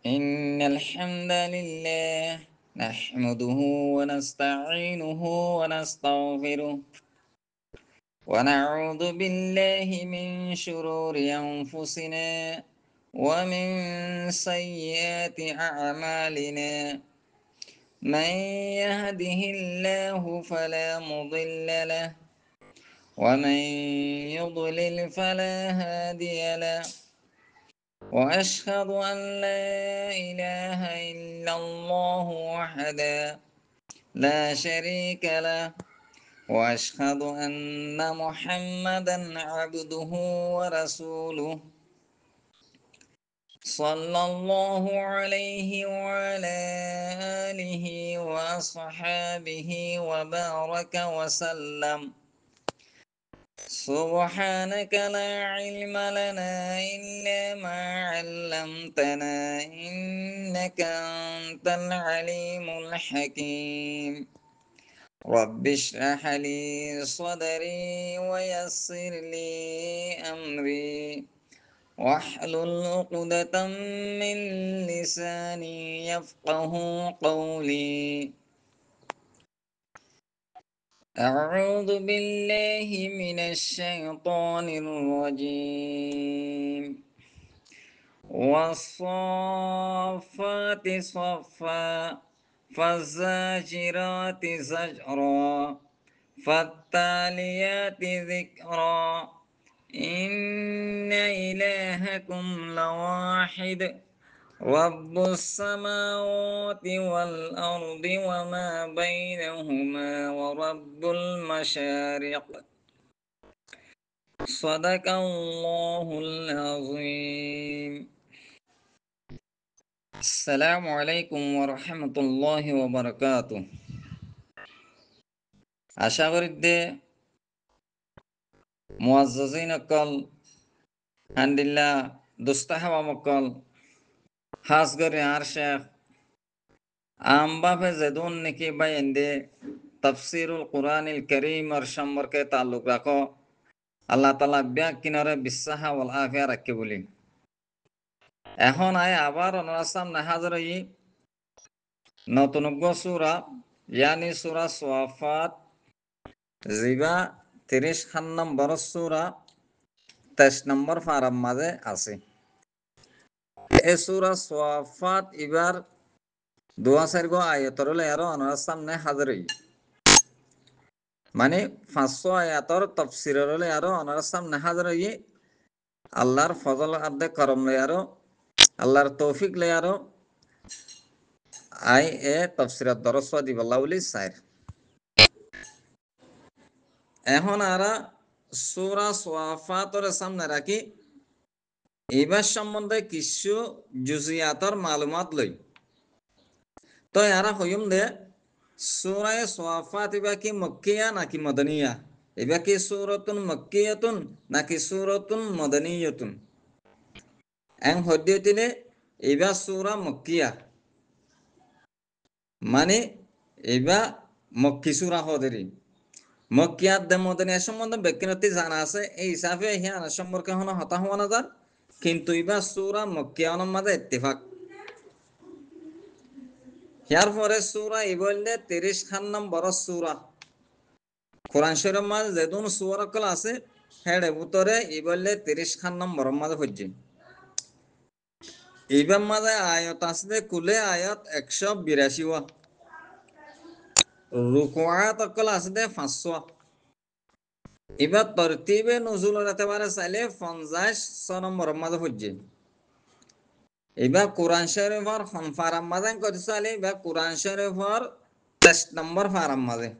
إن الحمد لله نحمده ونستعينه ونستغفره ونعوذ بالله من شرور أنفسنا ومن سيئات أعمالنا من يهده الله فلا مضل له ومن يضلل فلا هادي له وأشهد أن لا إله إلا الله وحده لا شريك له وأشهد أن محمدا عبده ورسوله صلى الله عليه وعلى آله وأصحابه وبارك وسلم سبحانك لا علم لنا إلا ما علمتنا إنك أنت العليم الحكيم رب اشرح لي صدري ويسر لي أمري واحلل عقدة من لساني يفقه قولي أعوذ بالله من الشيطان الرجيم والصافات صفا فالزاجرات زجرا فالتاليات ذكرا إن إلهكم لواحد رب السماوات والأرض وما بينهما ورب المشارق صدق الله العظيم السلام عليكم ورحمة الله وبركاته আশা করি যে মুআজ্জাজিন অকল হামদুলিল্লাহ দুস্তাহাবা মকল খাস করে আর শেখ আমবাফে জেদুন নাকি বাইন্দে তাফসিরুল কুরআনিল কারীম আর সম্পর্কে তাল্লুক রাখো আল্লাহ তাআলা ব্যাক কিনারে বিশ্বাহা ওয়াল আফিয়া রাখে বলি এখন আবার ওনার সামনে হাজির হই নতুন সূরা ইয়ানি সূরা সাফাত জিবা 30 নম্বর সূরা 23 নম্বর পারার মাঝে আছে এই সূরা সাফাত এবার দোয়া সারগো আয়াতর আরো ওনার সামনে হাজির হই মানে 500 আয়াতর তাফসীরের আরো ওনার সামনে হাজির হই আল্লাহর ফজল আদে করম আরো আল্লাহর তৌফিক লে আরো আই এ তাফসীরাত দরস দিব লাউলি সাইর এখন আরা সূরা সাফাতর সামনে রাখি এবার সম্বন্ধে কিছু জুজিয়াতর মালুমাত লই তো এরা হইম দে সূরা সাফাত এবা কি মক্কিয়া নাকি মদনিয়া এবা কি সূরাতুন মক্কিয়াতুন নাকি সূরাতুন মদনিয়াতুন এং হদ্দিয়তিলে এবা সূরা মক্কিয়া মানে এবা মক্কি সূরা হদেরি মক্কিয়াত দে মদনিয়া সম্বন্ধে ব্যক্তিগত জানা আছে এই হিসাবে হিয়ান সম্পর্কে হন হতা হওয়া না যার কিন্তু এবা সূরা মক্কিয়ার মাঝে ইত্তেফাক ইয়ার পরে সূরা ইবললে 30 নম্বর সূরা কোরআন শরীফের মাঝে যেদুন সূরা কল আছে হেডে ভিতরে ইবললে 30 নম্বর মাঝে হচ্ছে ইবার মাঝে আয়াত আছে কুলে আয়াত 182 ওয়া রুকুআত কল আছে 500 এবার তরতিবে নুজুল রাতে পারে চাইলে 50 নম্বর মাঝে হচ্ছে এবার কোরআন শরীফের ফারাম মাঝে কত চাইলে এবার কোরআন শরীফের 23 নম্বর ফারাম মাঝে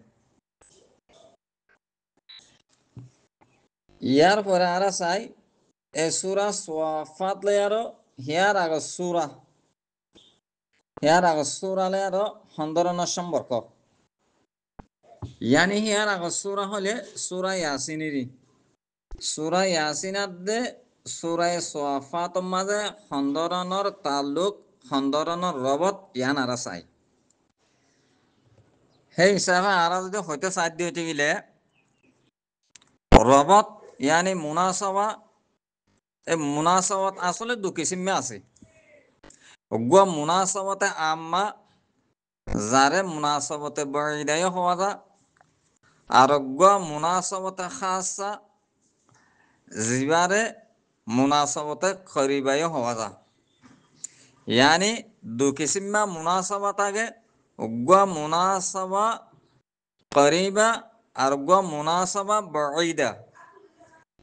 ইয়ার পরে আরা চাই এ সূরা সাফাত লে আরো হিয়ার আগর সূরা লে আরো 15 সম্পর্ক ইয়ানি হিয়ার আগর সূরা হলে সূরা ইয়াসিনেরই সূরা ইয়াসিনাত দে সূরা সাফাত মাঝে 15 তাল্লুক 15 রবত ইয়ান আরা চাই সেই হিসাবে আরা যদি হইতে চাই দিতে গেলে রবত ইয়ানি মুনাসাবা এই মুনাসাবাত আসলে দু কিসিমে আছে উগ্র মুনাসাবতে আম্মা যারে মুনাসাবতে বঈদাই হওয়া যা, আর উগ্র মুনাসাবতে খাসা জিবারে মুনাসাবতে করিবাই হওয়া যা। यानी दो किस्म में मुनासबत आगे उग्वा मुनासबा करीबा और उग्वा मुनासबा बईदा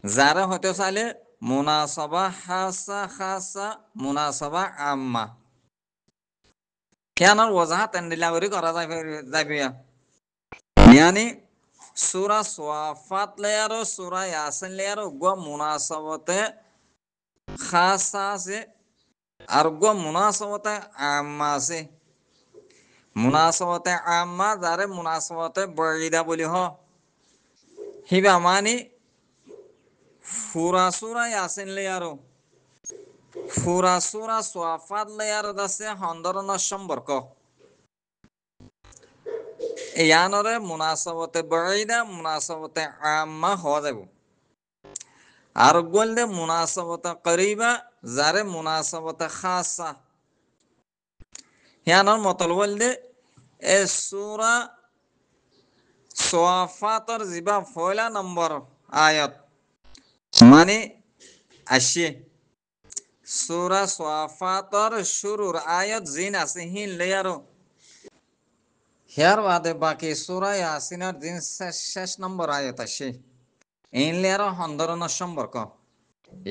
जारा होते साले मुनासबा खासा खासा मुनासबा आम्मा क्या ना वजह तंदिलावरी करा जाए यानी सूरा स्वाफात ले यारो सूरा यासिन ले यारो उग्वा मुनासबते खासा से और उग्वा मुनासबते आम्मा से মুনাসবতে আম্মা যারে মুনাসবতে বঈদা বলি হ হিবা মানি ফুরা সুরা ইয়াসিন লেয়ারো ফুরা সুরা সোয়াফাত লেয়ারো দাসে হন্দরন সম্পর্ক ইয়ানরে মুনাসবতে বঈদা মুনাসবতে আম্মা হওয়া যাব আর বললে মুনাসবতে করিবা যারে মুনাসবতে খাসা ইয়ানর মতল বললে এ সুরা সোয়াফাতর জিবা ফয়লা নম্বর আয়াত মানে আসে সূরা সোয়াফাতর শুরুর আয়াত জিন আছে হিন লেয়ারো হিয়ার বাদে বাকি সূরা ইয়াসিনের দিন শেষ নম্বর আয়াত আসে ইন লেয়ারো হন্দরন সম্পর্ক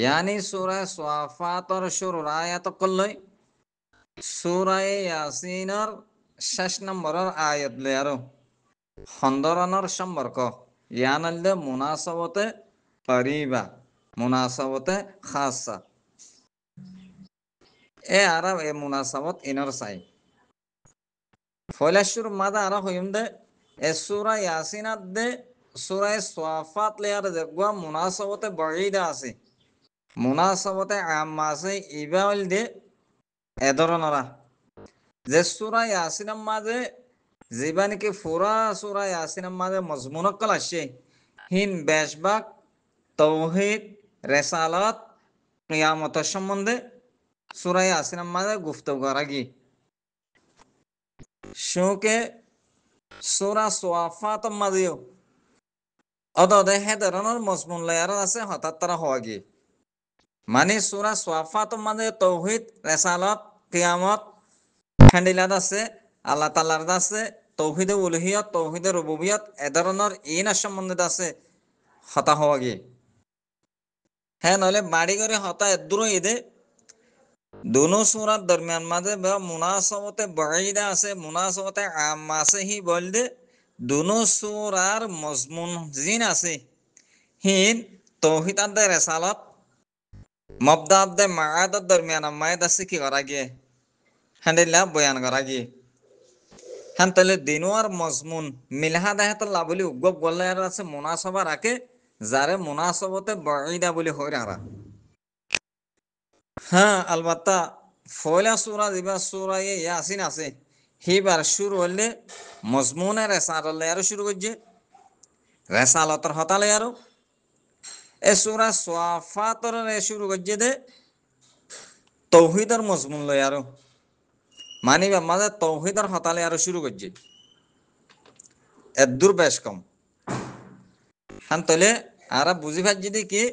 यानी সূরা সোয়াফাতর শুরুর আয়াত কল্লই সূরা ইয়াসিনের শেষ নম্বরের আয়াত লেয়ারো হন্দরনের সম্পর্ক ইয়ানাল্লে মুনাসাবতে করিবা মুনাসাবতে খাসা এ আরব এ মুনাসাবত ইনর সাই ফয়লাশুর মাদা আরা হইম দে এ সূরা ইয়াসিনাত দে সূরা সোয়াফাত লেয়ার দেখবা মুনাসাবতে বঈদা আছে মুনাসাবতে আম্মা আছে ইবাউল দে এ ধরনরা যে সূরা ইয়াসিনের মাঝে যেবা নাকি ফুরা সূরা ইয়াসিনের মাঝে মজমুনকল আসে হিন বেশবাক তৌহিদ রেসালাত কিয়ামতের সম্বন্ধে সূরা ইয়াসিনের মাঝে গুফতগু করা গিয়ে শোকে সূরা সোয়াফাত মাঝেও অদদে হে ধরনের মজমুন লেয়ার আছে হঠাৎ তারা হওয়া গিয়ে মানে সূরা সোয়াফাত মাঝে তৌহিদ রেসালাত কিয়ামত হ্যান্ডিলাত আছে আল্লাহ তাআলার আছে তৌহিদে উলুহিয়ত তৌহিদে রুবুবিয়ত এ ধরনের ইনার সম্বন্ধে আছে হতা হওয়া গিয়ে হ্যাঁ নইলে বাড়ি করে হতা এদুর ঈদে दोनों सूरत दरमियान मादे मुनासबते बईदा আছে মুনাসাবতে আম্মা আছে হি বলদে दोनों सूरार मजमुन জিন আছে হিন তৌহিদ আদে রিসালাত মবদা আদে মাআদ দরমিয়ান মায়াদ আছে কি করা গিয়ে হান্দিলা বয়ান করা গিয়ে হান তাহলে দিনোয়ার মজমুন মিলহা দেহে তো লাবলি উগব গল্লা আছে মুনাসাবা রাখে যারে মুনাসাবতে বঈদা বলি হই রারা হ্যাঁ আলবাত্তা ফয়লা সূরা দিবা সূরা ইয়াসিন আছে হিবার শুরু হলে মজমুনে রেসালাত লেয়ারো শুরু করছে রেসালাতর হতা লেয়ারো এ সূরা সোয়াফাতর শুরু করছে দে তৌহিদের মজমুন লেয়ারো মানিবা মাঝে তৌহিদের হতা লেয়ারো শুরু করছে এদুর বেশ কম হান তলে আরা বুঝি ভাজি দেখি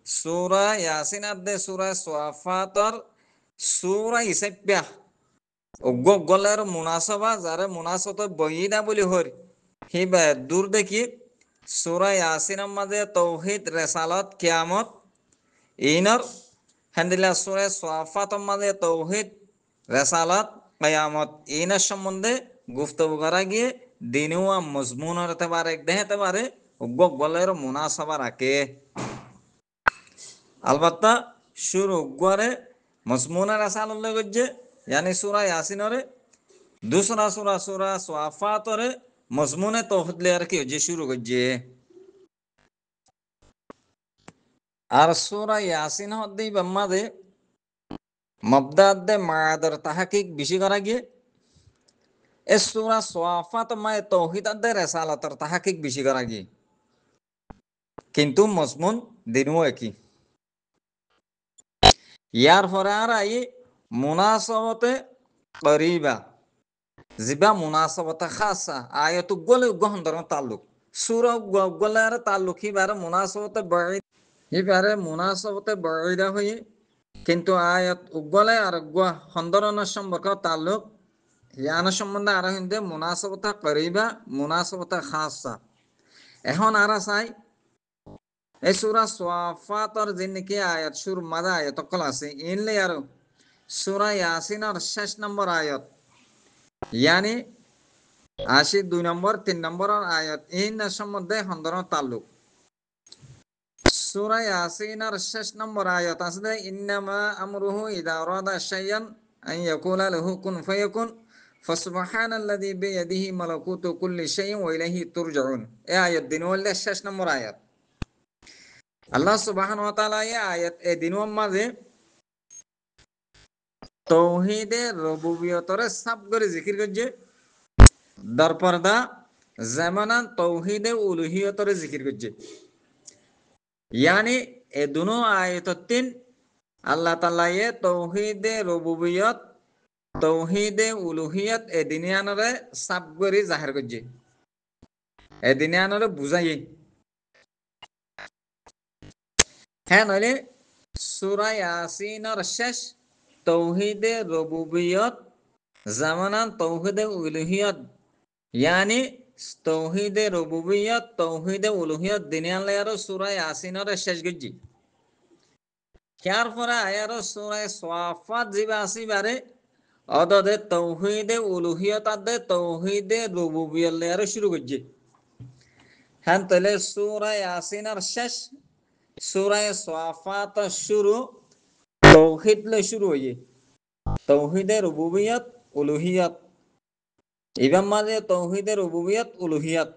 সূরা ইয়াসিন আদে সূরা সোয়াফাতর সূরা ইসাব্বাহ উগ্গ গলের মুনাসাবা যারে মুনাসাবত বঈদা বলি হর হিবা দূর দেখি সূরা ইয়াসিনের মাঝে তৌহিদ রেসালাত কিয়ামত ইনর হান্দিলা সূরা সোয়াফাতের মাঝে তৌহিদ রেসালাত কিয়ামত ইনার সম্বন্ধে গুফতগু করা গিয়ে দিনুয়া মজমুনের এতবারে দেহতে পারে উগ্গ গলের মুনাসাবা রাখে अलबत्ता शुरू उग्गरे मजमून रसाल गज्जे यानी सूरा यासिनरे दूसरा सूरा सूरा स्वाफातरे मजमून तौहीद लेयर की जे शुरू गज्जे আর সূরা ইয়াসিন হদ্দি বাম্মাদে মবদাদে মাদার তাহকিক বেশি করা গিয়ে এ সূরা সোয়াফাত মায়ে তৌহিদাদে রেসালাতের তাহকিক বেশি করা গিয়ে কিন্তু মজমুন দিনও একই ইয়ার পরে আর আই মুনাসাবতে করিবা জিবা মুনাসাবতে খাসা আয়াত গলে গহন্দর তাল্লুক সূরা গলার তাল্লুক হিবারে মুনাসাবতে বাঈদ হিবারে মুনাসাবতে বাঈদা হয়ে কিন্তু আয়াত উগলে আর গুয়া হন্দরনের সম্পর্ক তাল্লুক ইয়ানা সম্বন্ধে আর হিন্দে মুনাসাবতে করিবা মুনাসাবতে খাসা এখন আর চাই এই সূরা সাফাতর যে নাকি আয়াত সুর মাদা আয়াত কল আছে ইনলে আর সূরা ইয়াসিনের 6 নম্বর আয়াত ইয়ানি 82 নম্বর 3 নম্বর আয়াত ইন সম্বন্ধে হন্দরন তাল্লুক সূরা ইয়াসিনের 6 নম্বর আয়াত আছে ইন্নামা আমরুহু ইযা আরাদা শাইআন আন ইয়াকুলা লাহু কুন ফায়াকুন ফাসুবহানাল্লাযী বিয়াদিহি মালাকুতু কুল্লি শাইইন ওয়া ইলাইহি তুরজাউন এই আয়াত দিন ওয়াল্লা 6 নম্বর আয়াত আল্লাহ সুবহানাহু ওয়া তাআলা এই আয়াত এই দিনের মাঝে তৌহিদে রুবুবিয়তরে সাব করে জিকির করছে দরপরদা জামানান তৌহিদে উলুহিয়তরে জিকির করছে ইয়ানি এ দুনো আয়াততিন আল্লাহ তাআলা এ তৌহিদে রুবুবিয়ত তৌহিদে উলুহিয়ত এ দিনিয়ানরে সাব করে জাহির করছে এ দিনিয়ানরে বুঝাই হ্যাঁ নইলে সূরা ইয়াসিনের শেষ তৌহিদে রুবুবিয়ত জামানান তৌহিদে উলুহিয়ত ইয়ানি তৌহিদে রুবুবিয়ত তৌহিদে উলুহিয়ত দিনিয়ান লায়ার সূরা ইয়াসিনের শেষ গজি কার পরে আয়ার সূরা সাফাত জিবা আসিবারে অদদে তৌহিদে উলুহিয়ত আদে তৌহিদে রুবুবিয়ত লায়ার শুরু গজি হ্যাঁ তাহলে সূরা ইয়াসিনের শেষ সূরা সাফাত শুরু তৌহিদ লে শুরু হয়ে তৌহিদে রুবুবিয়ত উলুহিয়ত এবার মাঝে তৌহিদে রুবুবিয়ত উলুহিয়ত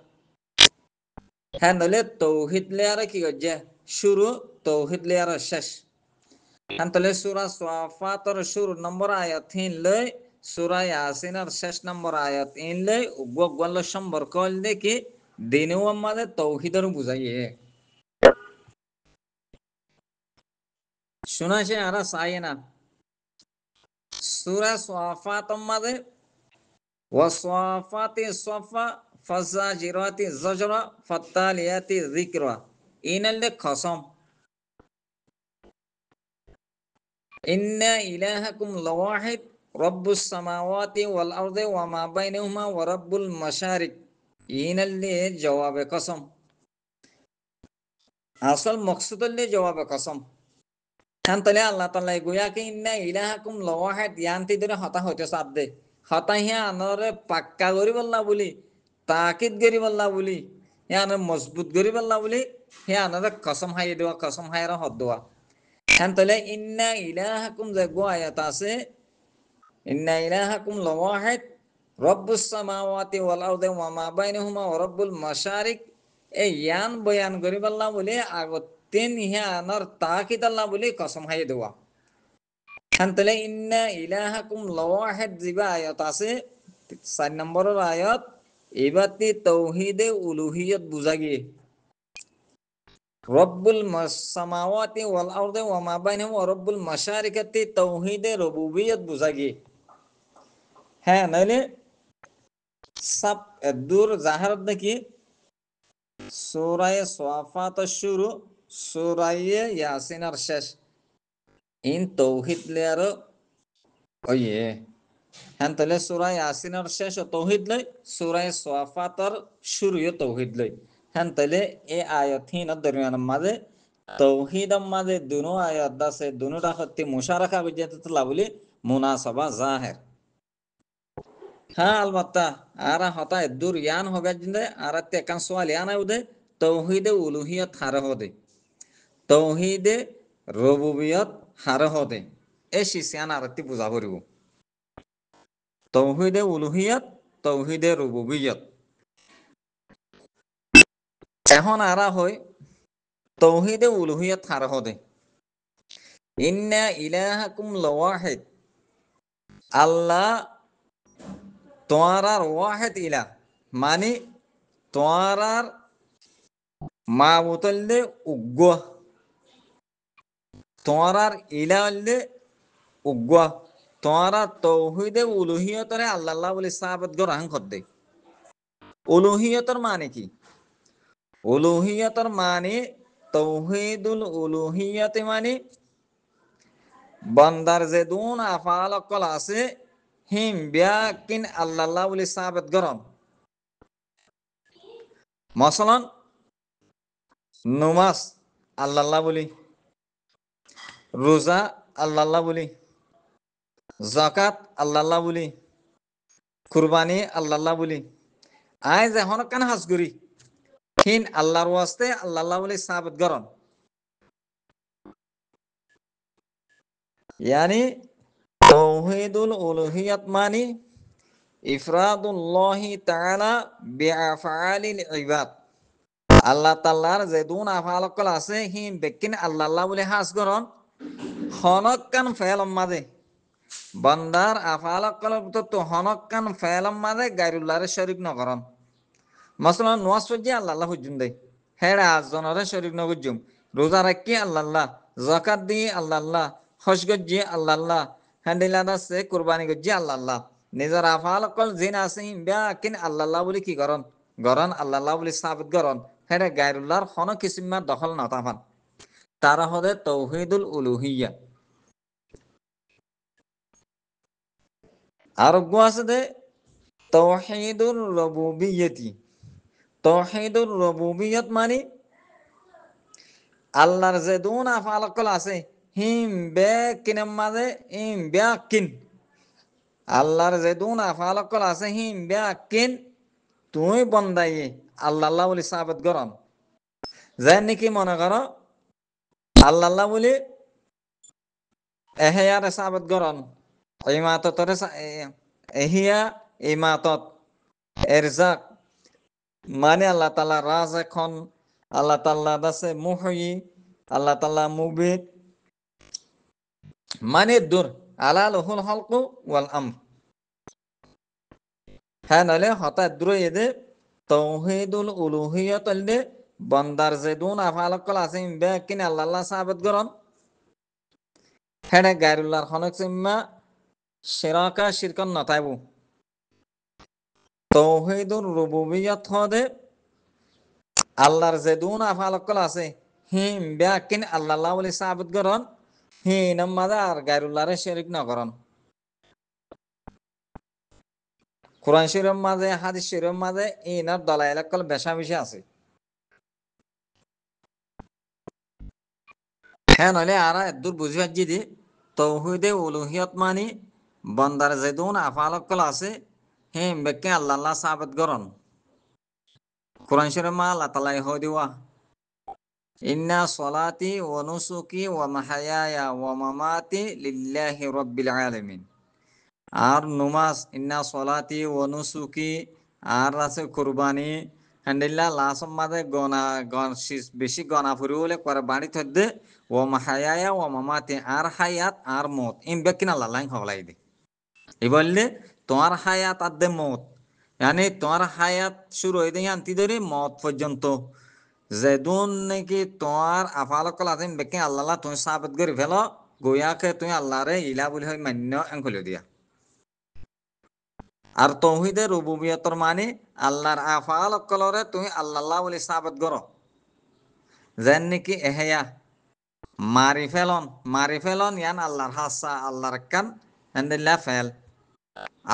হ্যাঁ নইলে তৌহিদ লেয়ারে কি করছে শুরু তৌহিদ লেয়ারে শেষ হ্যাঁ তাহলে সূরা সাফাতর শুরু নম্বর আয়াত হিন লই সূরা ইয়াসিনের শেষ নম্বর আয়াত ইন লই গল সম্পর্ক দেখি দিনেও আমাদের তৌহিদের বুঝাইয়ে শোনাছে আর চাই না সূরা সাফাতর মাঝে ওয়াসাফাতি সাফা ফাজাজিরাতি জাজরা ফাত্তালিয়াতি যিকরা ইনাল কসম ইন্না ইলাহাকুম লাওয়াহিদ রব্বুস সামাওয়াতি ওয়াল আরদি ওয়া মা বাইনাহুমা ওয়া রাব্বুল মাশারিক ইনাল জওয়াবে কসম আসল মকসুদুল জওয়াবে কসম তাহলে আল্লাহ তাআলা গোয়া কি ইন্না ইলাহাকুম লাওয়াহিদ ইয়ান্তি ধরে হতা হইতে সাবদে হতা হিয়া আনরে পাক্কা করি বললা বলি তাকিদ করি বললা বলি ইয়ান মজবুত করি বললা বলি হে আনরে কসম হাই দেওয়া কসম হাইরা হদ দেওয়া তাহলে ইন্না ইলাহাকুম যে গো আয়াত আছে ইন্না ইলাহাকুম লাওয়াহিদ রব্বুস সামাওয়াতি ওয়াল আরদি ওয়া মা বাইনাহুমা ওয়া রাব্বুল মাশারিক এই ইয়ান বয়ান করি বললা বলি আগত তিন ইয়ানর তাকিদ আল্লাহ বলি কসম হাই দেওয়া তাহলে ইন্না ইলাহাকুম লাওয়াহিদ জিবা আয়াত আছে 4 নম্বরের আয়াত এবাতি তৌহিদে উলুহিয়ত বুঝা গিয়ে রব্বুল সামাওয়াতি ওয়াল আরদি ওয়া মা বাইনাহুমা ওয়া রাব্বুল মাশারিকাতি তাওহীদে রুবুবিয়ত বুঝা গিয়ে হ্যাঁ নাইলে সব দূর জাহারত নাকি সূরা সাফাত শুরু সূরা ইয়াসিনের শেষ ইন তাওহীদ লেয়ার ওয়ে হ্যাঁ তাহলে সূরা ইয়াসিনের শেষ তাওহীদ লই সূরা সাফাতর শুরু তাওহীদ লই হ্যাঁ তাহলে এই আয়াত হিন দরমিয়ান মাঝে তৌহিদম মাঝে দুনো আয়াত আছে দুনোটা হতে মুশারাকা বুঝাতে লাভলি মুনাসাবা জাহির হ্যাঁ আলবাত্তা আর হতা দূর ইয়ান হবে জিন্দে আর তে কান সওয়াল ইয়ান আউদে তৌহিদে উলুহিয়ত হার হদে তৌহিদে রুবুবিয়ত হার হদে এ শিসিয়ান আরতি বুঝা পড়িব তৌহিদে উলুহিয়ত তৌহিদে রুবুবিয়ত এখন আরা হয় তৌহিদে উলুহিয়ত হার হদে ইন্না ইলাহাকুম লাওয়াহিদ আল্লাহ তোমার ওয়াহিদ ইলাহ মানে তোমার মাবুতল্লে উগ্র তোমার ইলা উগ্র তোরা তৌহিদে উলুহিয়তরে আল্লাহ বলে সাহাবত গ্রহণ করতে। উলুহিয়তর মানে কি? উলুহিয়তর মানে তৌহিদুল উলুহিয়তে মানে বান্দার যে দুন আফআল অকল আছে হিম বিয়াকিন আল্লাহ বলে সাহাবত গ্রহণ। মসলন নমাজ আল্লাহ বলি, রোজা আল্লাহ বলি, জাকাত আল্লাহ বলি, কুরবানি আল্লাহ বলি। আয় যে হনকান হাজ করি হিন আল্লাহর ওয়াস্তে আল্লাহ বলি সাহাবত গরম। ইয়ানি তাওহীদুল উলুহিয়াত মানি ইফরাদুল্লাহি তাআলা বিআফআলিল ইবাদ। আল্লাহ তাআলার যে দুন আফআল কল আছে হিন বেকিন আল্লাহ বলি হাজ গরম হনকান ফেলম মাঝে বান্দার আফআল কল তো হনকান ফেলম মাঝে গায়রুল্লাহর শরীক নকরন। মাসলান নোয়াজ পড়ছি আল্লাহ হুজুম দেয় হেরা আজজনরে শরীক নগুজুম, রোজা রাখি আল্লাহ, জাকাত দি আল্লাহ, হজ গজ্জি আল্লাহ, হ্যান্ডিলা আছে কুরবানি গজ্জি আল্লাহ। নিজের আফাল কল জিন আছে কিন আল্লাহ বলি কি গরন গরন আল্লাহ বলি সাবিত গরন হেরে গায়রুল্লাহর হন কিসিমা দখল নতাফান। তারা হদে তৌহিদুল উলুহিয়া। আর আছে দে তৌহিদুর রবুবিয়তি। তৌহিদুর রবুবিয়ত মানে আল্লাহর যে দুন আফআল কল আছে হিম বে কিনের মাঝে হিম কিন আল্লাহর যে দুন আফআল কল আছে হিম কিন তুই বন্দাই আল্লাহ বলি সাহাবত গরম। যে নাকি মনে করো আল্লাহ বলি এহেয়ার সাহাবত গরম, ইমাততরে এহিয়া ইমাতত এরজাক মানে আল্লাহ তাআলা রাজ এখন আল্লাহ তাআলা দাসে মুহয়ি আল্লাহ তাআলা মুবিত মানে দূর আলা লহুল হলকু ওয়াল আমর। হ্যাঁ নলে হঠাৎ দূর এদে তৌহিদুল উলুহিয়ত আলদে বন্দার যে দুন আফআল কল আছে বে কিন আল্লাহ সাহাবত গরম হেডে গায়রুল্লাহর হনক সিম্মা শিরাকা শিরকন নতাইবু। তৌহিদুর রুবুবিয়ত হদে আল্লাহর যে দুন আফআল কল আছে হিম বে কিন আল্লাহ বলি সাহাবত গরম হি নমাদা আর গায়রুল্লাহরে শিরিক নকরন। কোরআন শরীফের মাঝে হাদিস শরীফের মাঝে ইনার দলাইল কল বেশা বেশি আছে। হ্যাঁ নইলে আর দূর বুঝিবার যদি তৌহিদে উলুহিয়ত মানি বন্দার যে দুন আফআল কল আছে হিম বেকে আল্লাহ সাহাবত গরন। কোরআন শরীফ মা আল্লাহ তাআলা হই দিওয়া ইন্না সলাতি ওয়া নুসুকি ওয়া মাহায়ায়া ওয়া মামাতি লিল্লাহি রাব্বিল আলামিন। আর নমাজ ইন্না সলাতি ওয়া নুসুকি আর আছে কুরবানি হান্ডিল্লা লাসম মাদে গনা বেশি গনা ফুরিবলে করে বাড়ি থদ্দে ও মাহায়ায়া ও মামাতে আর হায়াত আর মত ইন বেকিনা লালাইন হলাই দে এই বললে তোমার হায়াত আর দে মত মানে তোমার হায়াত শুরু হয়ে দেয় আনতি ধরে মত পর্যন্ত যেদুন নাকি তোমার আফাল কল আছেন বেকে আল্লাহ তুমি সাবত করে ফেলো গোয়াকে তুমি আল্লাহরে ইলা বলে হয় মান্য এঙ্কলে দিয়া। আর তৌহিদে রুবুবিয়তর মানে আল্লাহর আফআল কলরে তুমি আল্লাহ বলে সাবত করো যেন নাকি এহেয়া মারি ফেলন ইয়ান আল্লাহর হাসা আল্লাহর কান এন্দিল্লা ফেল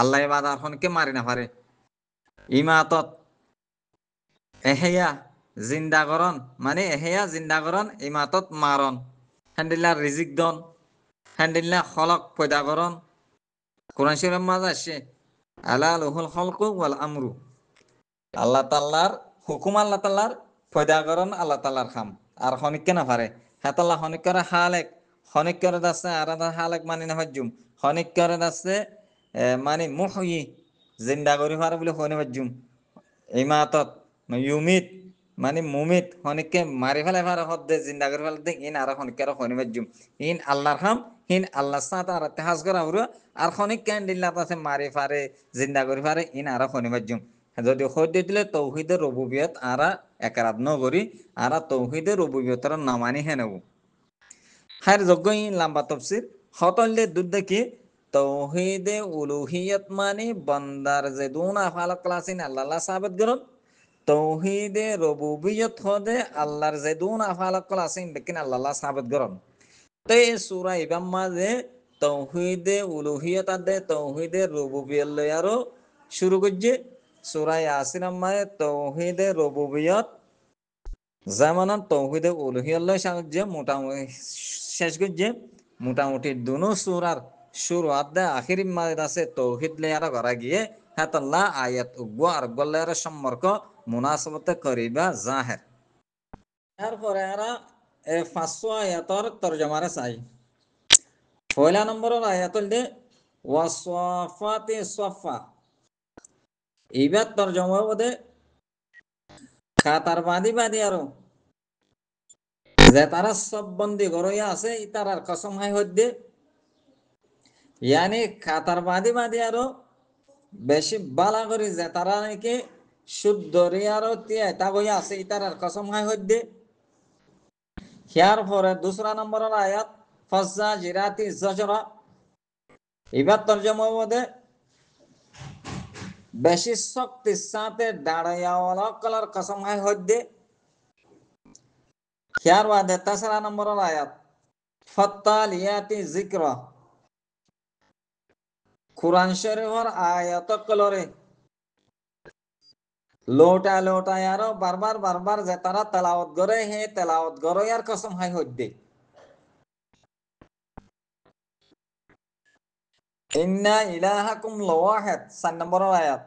আল্লাহ বাদার হনকে মারি না পারে। ইমাতত এহেয়া জিন্দাগরণ মানে এহেয়া জিন্দাগরণ ইমাতত মারণ হ্যান্ডিল্লা রিজিক দন হ্যান্ডিল্লা খলক পয়দাগরণ। কোরআন শরীফের মাঝে আসে আলা লহুল হলকু ওয়াল আমরু আল্লাহ তাল্লার হুকুম আল্লাহ তাল্লার ফয়দাগরণ আল্লাহ তাল্লার খাম আর হনিককে না পারে হেতাল্লাহ হনিক করে হালেক হনিক করে দাসে আর হালেক মানি না ভাজ্যুম হনিক করে দাসে মানে মুহয়ি জিন্দা করি পারে বলে হনি ভাজ্যুম। ইমাতত ইউমিত মানে মুমিত হনিককে মারি ফেলে পারে হদ্দে জিন্দা করে ফেলে ইন আর হনিক করে হনি ভাজ্যুম ইন আল্লাহর খাম হিন আল্লাহ সাথে আর তেহাজ করা হলো আর হনিক কেন দিল্লা আছে মারি পারে জিন্দা করি পারে ইন আর হনি ভাজ্যুম। যদি সদ্য দিলে তৌহিদের রবুবিয়ত আরা একারাত নগরী আরা তৌহিদের রবুবিয়তর নামানি হে নেব। হার যোগ্য লম্বা তফসির হতলে দুধ দেখি তৌহিদে উলুহিয়ত মানে বন্দার যে দুন আফাল ক্লাসিন আল্লাহ সাবিত করুন। তৌহিদে রুবুবিয়ত হদে আল্লাহর যে দুন আফাল ক্লাসিন বেকিন আল্লাহ সাবিত করুন। তো এই সূরা ইবাম মাঝে তৌহিদে উলুহিয়ত আদে তৌহিদে রুবুবিয়ত লয়ারও শুরু করছে। সূরা ইয়াসিন মাঝে তৌহিদে রুবুবিয়ত যেমন তৌহিদে উলুহিয়ত লয় সাহায্যে মোটামুটি শেষ করছে। মোটামুটি দুনো সূরার শুরু আদে আখির মাঝে আছে তৌহিদ লয়ারা করা গিয়ে হাতাল্লাহ আয়াত উগ্র আর গল্লার সম্পর্ক মুনাসবতে করিবা জাহের। এরপরে এরা 500 আয়াতর তরজমারে চাই। পয়লা নম্বরের আয়াতল দে ওয়াসফাতি সফা। এইবার তরজমা বদে কাতার বাঁধি বাঁধি আরো যে তারা সব বন্দি গরইয়া আছে ইতার আর কসম হাই হদ্দে ইয়ানি কাতার বাঁধি বাঁধি আরো বেশি বালা করি যে তারা নাকি শুদ্ধ আরো তিয়া তা গইয়া আছে ইতার আর কসম হাই হদ্দে। হিয়ার পরে দুসরা নম্বরের আয়াত ফজ্জা জিরাতি জজরা। এবার তরজমা বদে বেশি শক্তির সাথে দাঁড়াইয়াওয়ালা কলার কসম হাই হদ্দে। হিয়ার বাদে তেসরা নম্বরের আয়াত ফত্তালিয়াতি যিকরা। কুরআন শরীফের আয়াত কলরে লোটা লোটা আরো বারবার বারবার যে তারা তেলাওয়াত করে হে তেলাওয়াত করে আর কসম হাই হদ্দে। ইন্না ইলাহাকুম লাওয়াহিদ 4 নম্বরের আয়াত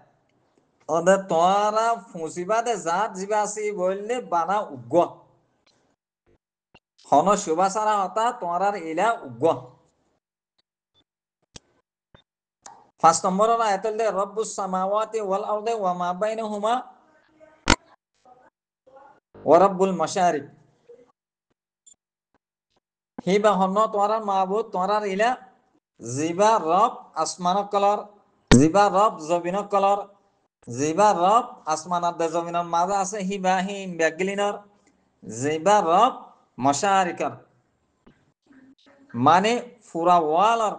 ওদের তোরা ফুসিবাদে জাত জিবাসি বললে বানা উগ্র হন সুবাসারা হতা তোরার ইলা উগ্র। 5 নম্বরের আয়াতুল দে রব্বুস সামাওয়াতি ওয়াল আরদি ওয়া মা বাইনাহুমা ওয়া রাব্বুল মাশারিক। হিবা হন তোরার মাবুদ তোরার ইলা জিবা রব আসমান কলর জিবা রব জমিন কলর জিবা রব আসমানার দে জমিনের মাঝে আছে হিবা হিম ব্যাগলিনর জিবা রব মশারিকর মানে ফুরা ওয়ালর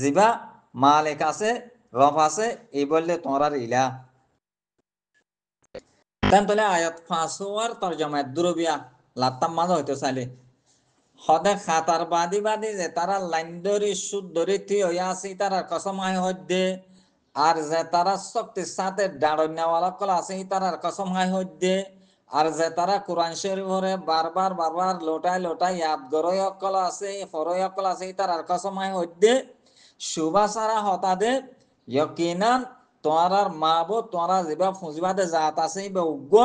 জিবা মালিক আছে রব আছে এই বললে তোরার ইলা। তেন তলে আয়াত 5 তরজমা দুরবিয়া লাত্তাম মাঝে হইতে চাইলে হদে খাতার বাদি বাদি যে তারা লাইন ধরি সুদ ধরি থি হইয়া আছে তারা কসম হাই হদ্দে আর যে তারা শক্তির সাথে দাঁড়ানোয়ালা কলা আছে তারার কসম হাই হদ্দে আর যে তারা কোরআন শরীফরে বারবার বারবার লোটাই লোটাই ইয়াদ গরয় কলা আছে ফরয় কলা আছে তারার কসম হাই হদ্দে সুবাসারা হতাদে ইয়কিনান তোমার মাবো তোমরা জিবা ফুঁজিবাদে জাত আছে বা উগ্র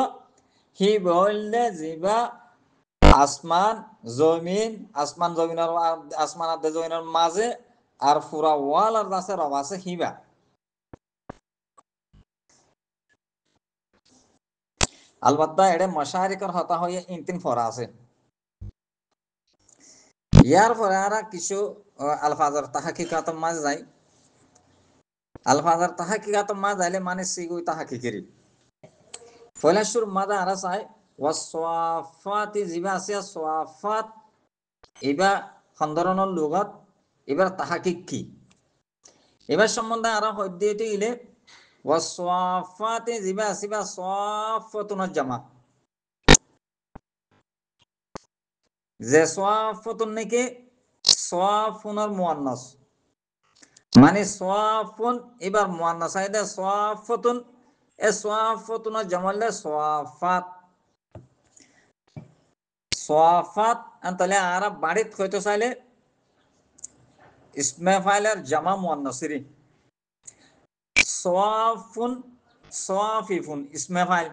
হি বললে জিবা আসমান জমিন আসমান জমিনের আসমান আর জমিনের মাঝে আর পুরা ওয়াল আর আছে রব আছে হিবা। আলবাত্তা এডে মশারিকর হতা হয়ে ইনতিন ফরা আছে। ইয়ার পরে আর কিছু আলফাজর তাহাকিকাত মাঝে যাই। আলফাজর তাহাকিকাত মাঝে যাইলে মানে সিগুই তাহাকিকিরি ফয়লাশুর মাঝে আর চাই ওয়াসফাতি জিবা আছে সোয়াফাত এবার খন্দরণর লুগত এবার তাহাকিক কি এবার সম্বন্ধে আরো হদ্দিয়ে ইলে ওয়াসফাতি জিবা আসিবা সফাতুন জামা যে সফাতুন নাকি সফুনের মুয়ান্নাস মানে সফুন এবার মুয়ান্নাস আইদা সফাতুন এ সফাতুনের জামালে সফাত সফাত তাহলে আর বাড়িত হইতে চাইলে ইসমে ফাইলের জামা মুয়ান্নাসিরি সফুন সফিফুন ইসমে ফাইল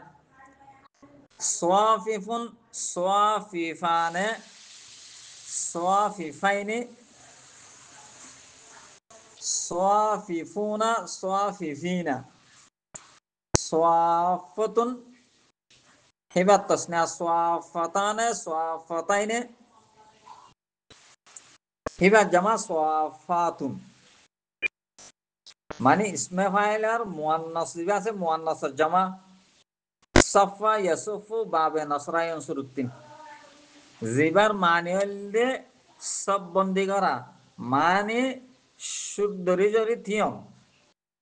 সফিফুন সফিফানে সফিফাইনে সফিফুনা সফিফিনা সফাতুন হিবাত তাসনিয়া সফাতানে সফাতাইনে হিবাত জামা সফাতুন মানে ইসমে ফাইলার মুয়ান্নাস জিবা আছে মুয়ান্নাসের জামা সাফা ইয়াসুফু বাবে নসরা ইয়ানসুরুদ্দিন জিবার মানে হইলে সব বন্দি করা মানে সুদ ধরি ধরি থিয়ম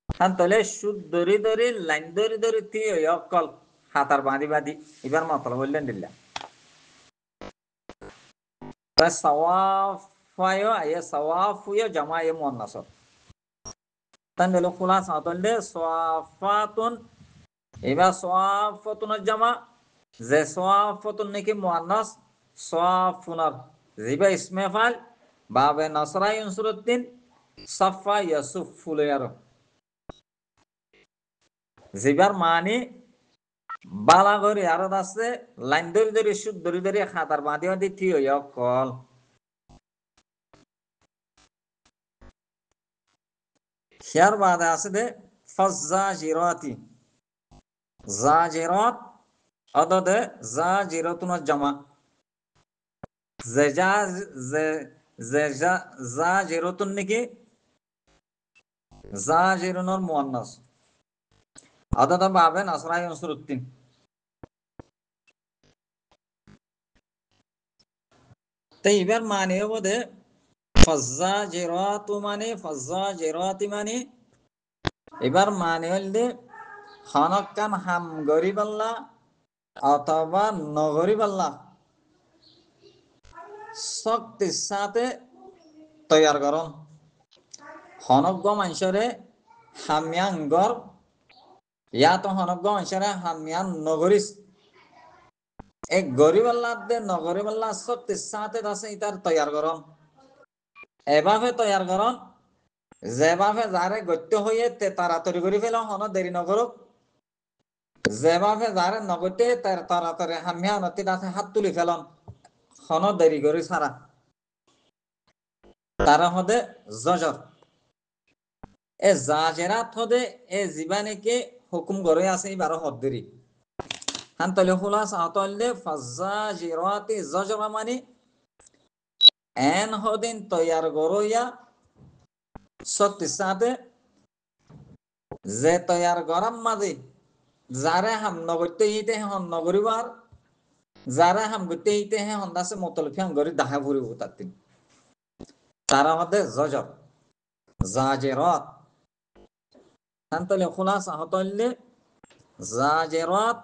হান তলে সুদ ধরি ধরি লাইন ধরি ধরি থিয় অকল হাতার বাঁধি বাঁধি এবার মতলব বললেন দিল্লা সাওয়াফায়ো আয়া সাওয়াফুয়ো জামায়ে মুয়ান্নাস তান দিল খুলাসা তলে সাওয়াফাতুন এবার সাওয়াফাতুনের জামা যে সাওয়াফাতুন নাকি মুয়ান্নাস সাওয়াফুনার জিবা ইসমে ফাল বাবে নসরা ইনসুরুদ্দিন সাফা ইয়াসুফুলিয়ার জিবার মানে বালা করে আরো আছে লাইন ধরে ধরে সুদ ধরে ধরে খাতার বাঁধি বাঁধি থিও কল হিয়ার বাদে আছে দে ফাজ্জাজিরাতি জাজিরাত অদদে জাজিরাতুন জামা জেজা জেজা জাজিরাতুন নাকি জাজিরুনুর মুয়ান্নাস অদদে বাবে নসরা ইনসুরুদ্দিন তো এবার মানে বোধে ফাজ্জাজিরাতু মানে ফাজ্জাজিরাতি মানে এবার মানে হইলে খনকান হাম গরিবাল্লা অথবা নগরিবাল্লা শক্তির সাথে তৈয়ার করন হনজ্ঞ মানুষরে হামিয়াঙ্গর ইয়াতো হনজ্ঞ মানুষরে হামিয়ান নগরিস এক গরিবাল্লা দে নগরিবাল্লা শক্তির সাথে আছে ইতার তৈয়ার করন এভাবে তৈয়ার করন যেভাবে যারে গত্য হয়ে তে তাড়াতাড়ি করে ফেল হন দেরি নগরক যেভাবে যারে নগতে তার তাড়াতাড়ি হামিয়া নতির আছে হাত তুলি ফেলন হন দেরি করে সারা তারা হদে জজর এ জাজেরাত হদে এ জীবানেকে হুকুম করে আছে বারো হদ্দেরি হান তলে খুলাস আতলে ফাজ্জাজিরাতি জজরা মানে এন হদিন তৈয়ার গরইয়া শক্তি সাথে যে তৈয়ার গরম মাঝে যারা হাম নগরতে ইতে হন নগরিবার যারা হাম গতে ইতে হে হন্দাসে মতলফিয়ান গরি দাহা ভরিব তাতিন তারা মধ্যে জজর জাজেরাত তান্তলে খুলাস আহতলে জাজেরাত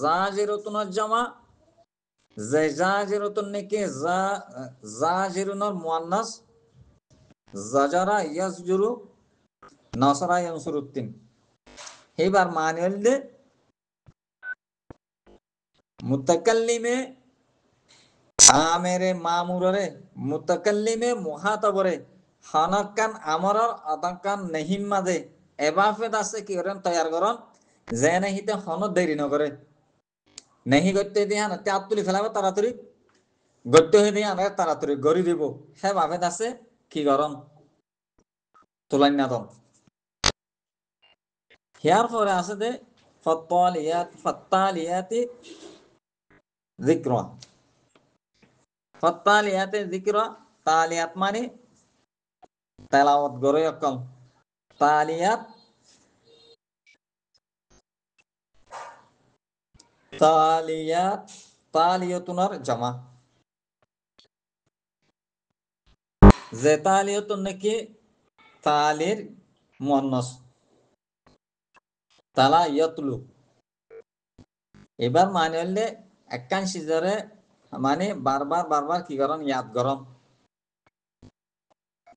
জাজিরাতুন জামা যে জাজিরাতুন নাকি জাজিরুনের মুয়ান্নাস জাজারা ইয়াসজুরু নসরা ইয়ানসুরুদ্দিন এবার মানে হইলে মুতাকাল্লিমে আমেরে মামুররে মুতাকাল্লিমে মুহাতাবরে হানাকান আমরর আদাকান নহিম মাদে এবাফেদ আছে কি করেন তৈয়ার করেন যে নাহিতে হন দেরি নকরে নেহি করতে দিয়ে হান তে তুলি ফেলাবে তাড়াতাড়ি গত্য হয়ে দিয়ে আনে তাড়াতাড়ি গড়ি দিব হে বাফেদ আছে কি করন তুলান না দম হিয়ার পরে আছে দে ফাত্তালিয়াতি যিকরা ফাত্তালিয়াতি যিকরা তালিয়াত মানে তেলাওয়াত গরে অকল তালিয়াত তালিয়াত তালিয়াতুনার জামা যে তালিয়াতুন নাকি তালির মুয়ান্নাস তালা ইয়াতলু এবার মানে হলে একখান সিজারে মানে বারবার বারবার কি করন ইয়াদ করন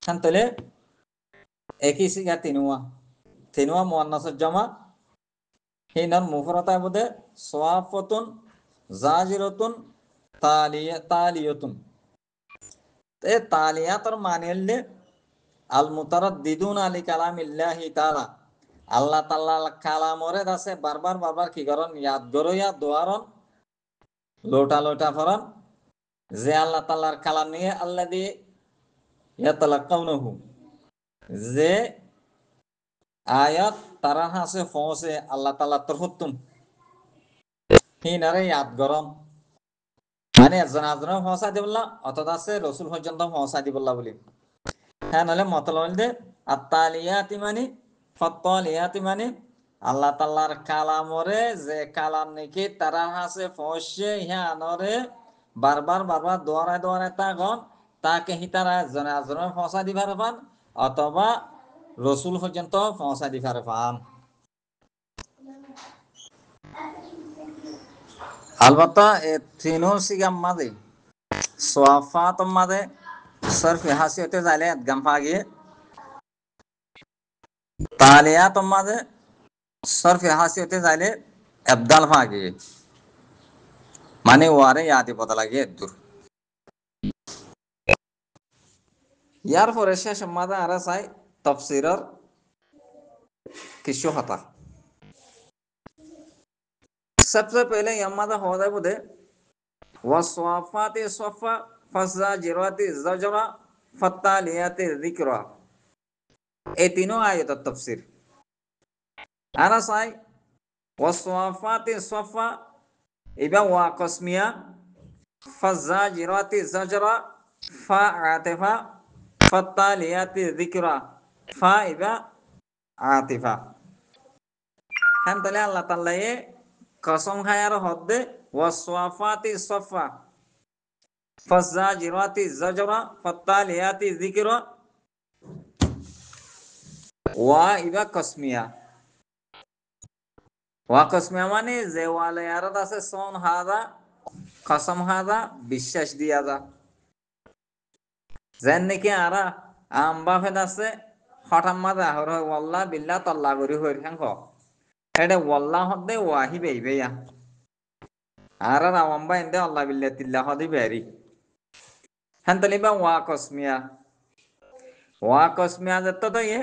তাহলে একই সিগা তিনুয়া মুয়ান্নাসের জামা হিনার মুফরাতা বদে সাওয়াফাতুন জাজিরাতুন তালিয়াতুন এ তালিয়াতর মানে হলে আল মুতারাদ্দিদুন আলি কালামিল্লাহি তাআলা আল্লাহ তাআলা কালামরে আছে বারবার বারবার কি করন ইয়াদ গরইয়া দোয়ারন লোটা লোটা ফরন যে আল্লাহ তাআলার কালাম নিয়ে আল্লাযী ইয়াতালাক্কাউনাহু যে আয়াত তারা হাসে পৌঁছে আল্লাহ তাআলা তরফতুন হিনারে ইয়াদ গরম মানে একজন আজনের পৌঁছা দিবল্লা অর্থাৎ আছে রসুল পর্যন্ত পৌঁছা দিবল্লা বলি হ্যাঁ নাহলে মতলব দে আত্তালিয়াতি মানে ফাত্তালিয়াতি মানে আল্লাহ তাআলার কালামরে যে কালাম নাকি তারা হাসে পৌঁছে হিয়ানরে বারবার বারবার দোয়ারায় দোয়ারায় তাগন তাকে হিতারা একজন আজনের পৌঁছা দিবার পান অথবা রসুল পর্যন্ত পৌঁছা দিতে পান। আলবাত্তা এ তিনো সিগাম মাঝে সোয়াফাত মাঝে সরফি হাসিয়তে যাইলে একদম পাগিয়ে তালিয়াত মাঝে সরফি হাসিয়তে যাইলে এবদাল পাগিয়ে মানে ওয়ারে ইয়াদি পতা লাগে দূর। ইয়ার পরে শেষ মাঝে আর চাই তফসিরর কিছু হতা। सबसे पहले यम्मादा होदा बुदे वस्वाफाति सफा फज़ाजिराति ज़जरा फत्तालियाति ज़िक्रा। এই তিনো আয়াতের তাফসীর। আনা চাই ওয়াসওয়াফাতি সফা ইবা ওয়া কসমিয়া ফাজ্জাজিরাতি জাজরা ফা আতিফা ফাত্তালিয়াতি যিকরা ফা ইবা আতিফা। হ্যাঁ তাহলে আল্লাহ তাআলা এ কসম খায়ার হদ্দে ওয়াসওয়াফাতি সফা ফাজ্জাজিরাতি জাজরা ফাত্তালিয়াতি যিকরা ওয়া ইবা কসমিয়া। ওয়াকসমিয়া মানে যে ওয়ালে আরদ আছে সোন হাদা কসম হাদা বিশ্বাস দিয়া যা যেন নাকি আরা আম্বা ফেদ আছে হঠাৎ মাদা হর ওয়াল্লাহ বিল্লাহ তল্লা করি হইর হ্যাঁ এটা ওয়াল্লাহ হদে ওয়াহি বেইবেয়া আরা রাওয়াম্বা এন্দে আল্লাহ বিল্লাহ তিল্লাহ হদি বেরি হ্যাঁ তালিবা ওয়াকসমিয়া যত তো ইয়ে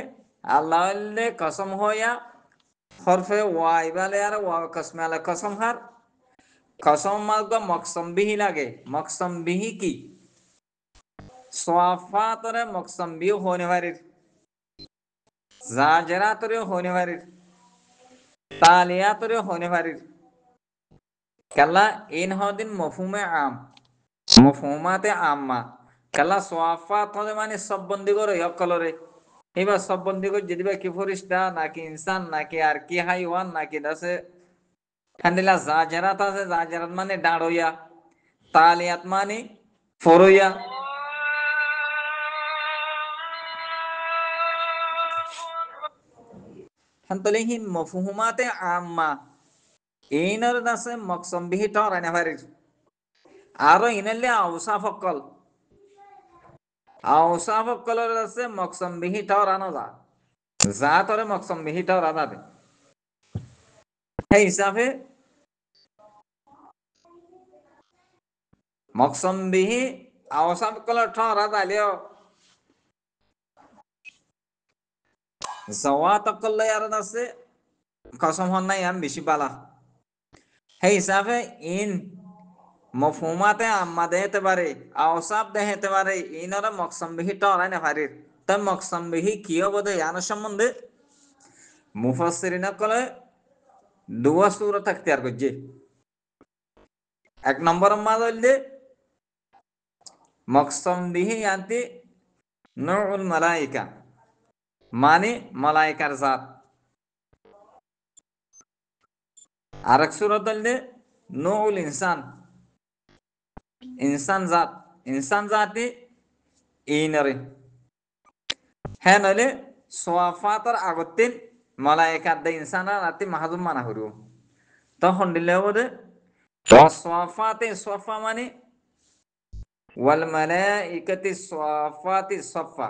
আল্লাহ কসম হইয়া হরফে ওয়া ইবালে আর ওয়া কসমিয়ালে কসম হার কসম মার্গ মকসম বিহি লাগে মকসম বিহি কি সোয়াফাতরে মকসম বিহি होने वाली জাজরাতরে होने वाली তালিয়াতরে होने वाली কালা ইন হদিন মফহুমে আম মফহুমাতে আম্মা কালা সোয়াফাত হলে মানে সব বন্দি করে অকলরে এবার সব বন্দি করে যদি বা কি ফরিস্তা নাকি ইনসান নাকি আর কি হাইওয়ান নাকি দাসে খান্দিলা জাজরাত আছে জাজরাত মানে দাঁড়ইয়া তালিয়াত মানে ফরইয়া hantolihin mafhumate amma einar dase maqsam bihi tor ane farir aro inalle awsafakol dase maqsam bihi tor anoda zatore maqsam bihi tor anade hey hisabe maqsam bihi awsafakol tor adaleo zawatakol yar dase qasam honna yam bishi bala hey hisabe in মফহুমাতে আম্মা দেহতে পারে আওসাফ দেহতে পারে ইনারা মকসম বিহি টরাই না পারে তাই মকসম বিহি কি হবে ইয়ানোর সম্বন্ধে মুফাসসিরিনা কলে দুয়া সূরত এখতিয়ার করছে। এক নম্বর মাদলে মকসম বিহি ইয়ান্তি নূরুল মালাইকা মানে মালাইকার জাত। আরেক সূরত হলে নূরুল ইনসান ইনসান জাতি ইনরে হ্যাঁ নইলে সোয়াফাতর আগতিন মালাইকার দে ইনসানা রাতি মাহাজুম মানা হরু তখন দিলে বোধে সোয়াফাতে সোফা মানে ওয়াল মালাইকাতি সোয়াফাতি সফা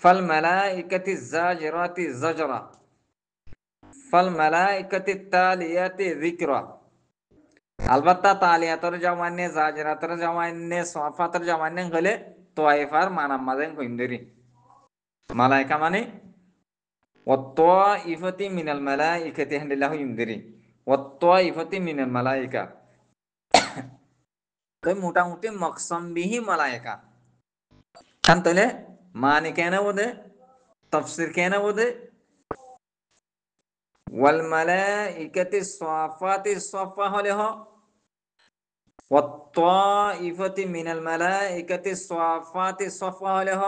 ফাল মালাইকাতি জাজিরাতি জাজরা ফাল মালাইকাতি তালিয়াতি যিকরা। আলবাত্তা তালিয়াতর জামানে জাজরাতর জামানে সোয়াফাতর জামানে হলে তোয়াইফার মানাম মাঝে কইন্দরি মালাইকা মানে ওয়াত্তাইফাতি মিনাল মালাইকাতি হান্দিল্লাহু ইমদিরি ওয়াত্তাইফাতি মিনাল মালাইকা তো মোটামুটি মকসম বিহি মালাইকা খান তাহলে মানে কেন বোধে তাফসীর কেন বোধে ওয়াল মালাইকাতি সাফাতি সাফা হলে হ ওয়াত্তাইফাতি মিনাল মালাইকাতি সাফাতি সাফা হলে হ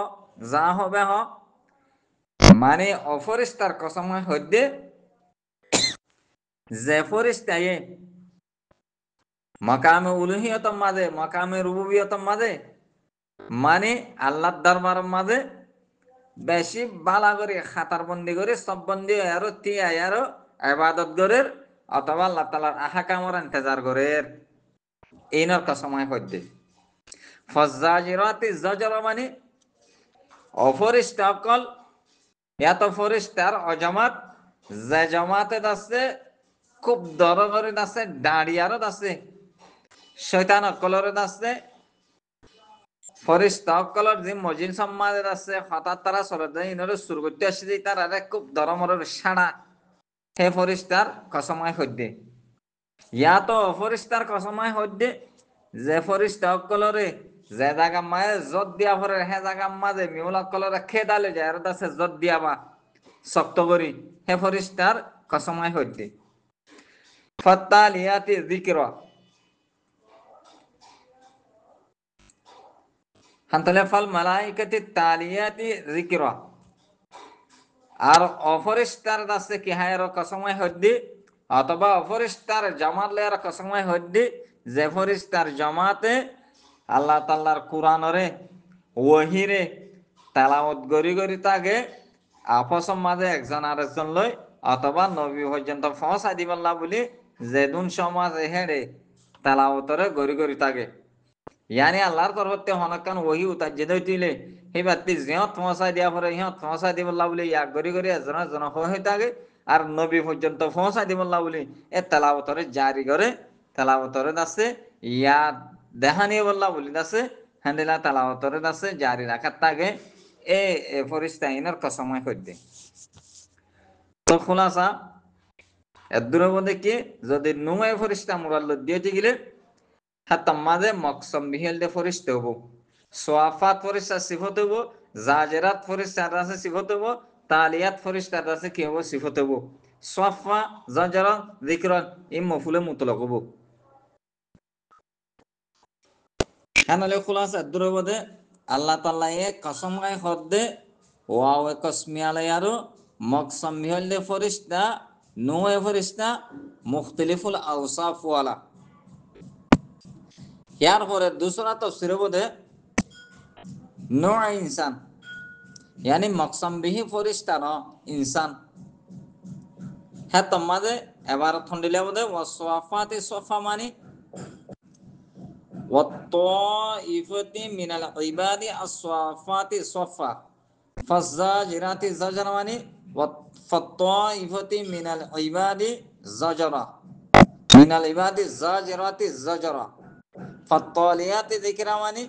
যা হবে হ মানে অফরিস্তার কসম হইতে যে ফরিস্তায়ে মাকামে উলুহিয়তর মাঝে মাকামে রুবুবিয়তর মাঝে মানে আল্লাহর দরবার মাঝে বেশি বালা করে খাতার বন্দি করে সব বন্দি আরো তিয়াই আরো ইবাদত করের অথবা আল্লাহ তাআলার আহকামর ইন্তজার করের এইনর কসময় হদ্দে ফজ্জাজিরাতি জাজরা মানে অফরিস্তা অকল এত ফরিস্তার অজামাত যে জমাতে আছে খুব দরগরে আছে দাঁড়িয়ারত আছে শয়তান অকলরে আছে ফরিস্তা অকলর যে মজিন সম্মাদের আছে হঠাৎ তারা চলে যায় ইনরে সুর করতে আসছে যে তার আরে খুব দরমরের সাড়া হে ফরিস্তার কসময় হদ্দে ইয়া তো অফরিস্তার কসময় হদ্দে যে ফরিস্তা অকলরে যে জায়গা মায়ে জত দিয়া ভরে হে জায়গা মাঝে মিউল অকলরে খেদালে যায় আর আছে জত দিয়া বা শক্ত করি হে ফরিস্তার কসময় হদ্দে ফত্তালিয়াতি যিকর হান্তলে ফল মালাইকাতি তালিয়াতি যিকর আর অফরিস্তার দাসে কি হায়ের কসময় হদ্দি অথবা অফরিস্তার জামাত লেয়ার কসময় হদ্দি যে ফরিস্তার জামাতে আল্লাহ তাল্লার কুরআনরে ওহিরে তেলাওয়াত গরি গরি তাগে আপসম মাঝে একজন আরেকজন লই অথবা নবী পর্যন্ত ফসা দিবাল্লাহ বলি যেদুন সমাজ হেড়ে তেলাওয়াতরে গরি গরি তাগে ইয়ানি আল্লাহর তরফতে হনকান ওহি উতাজ্জে দইতিলে সেই বাতি জিহত ফসাই দিয়া পরে ইহত ফসাই দিবল্লাহ বলি ইয়াক গরি গরি এজন জন হয়ে থাকে আর নবী পর্যন্ত ফসাই দিবল্লাহ বলি এ তেলাওয়াতরে জারি করে তেলাওয়াতরে আছে ইয়া দেহানিয়ে বল্লাহ বলি আছে হ্যান্ডিলা তেলাওয়াতরে আছে জারি রাখার তাগে এ ফরিস্তাইনের কসময় করতে তো খোলাসা এর দূরের মধ্যে কি যদি নুমায় ফরিস্তা মুরাল্ল দিয়েতে গেলে হাত্তাম মাঝে মকসম বিহেল দে ফরিস্তে হবো সোয়াফাত ফরিস্তা সিফত হবো জাজেরাত ফরিস্তার আছে সিফত হবো তালিয়াত ফরিস্তার আছে কি হবো সিফত হবো সোয়াফা জাজরা যিকরান ইম মফুলে মুতলক হবো খানালে খুলাসা দূরের মধ্যে আল্লাহ তাআলা এ কসম গায় হদ্দে ওয়াও কসমিয়ালে আরো মকসম বিহেল দে ফরিস্তা নুয়ে ফরিস্তা মুখতলিফুল আওসাফ ওয়ালা ইয়ার পরে দুসরা তফসিরে বোধে নো ইনসান यानी मकसम बिही फरिश्ता न इंसान है तम्मादे एबार थंडिले बोदे वसवाफाति सफा मानी वत्ताइफति मिनल इबादी अस्वाफाति सफा फज्जाजिराति जजरा मानी वत्ताइफति मिनल इबादी जजरा मिनल इबादी जाजिराति जजरा फत्तालियाति जिक्रा मानी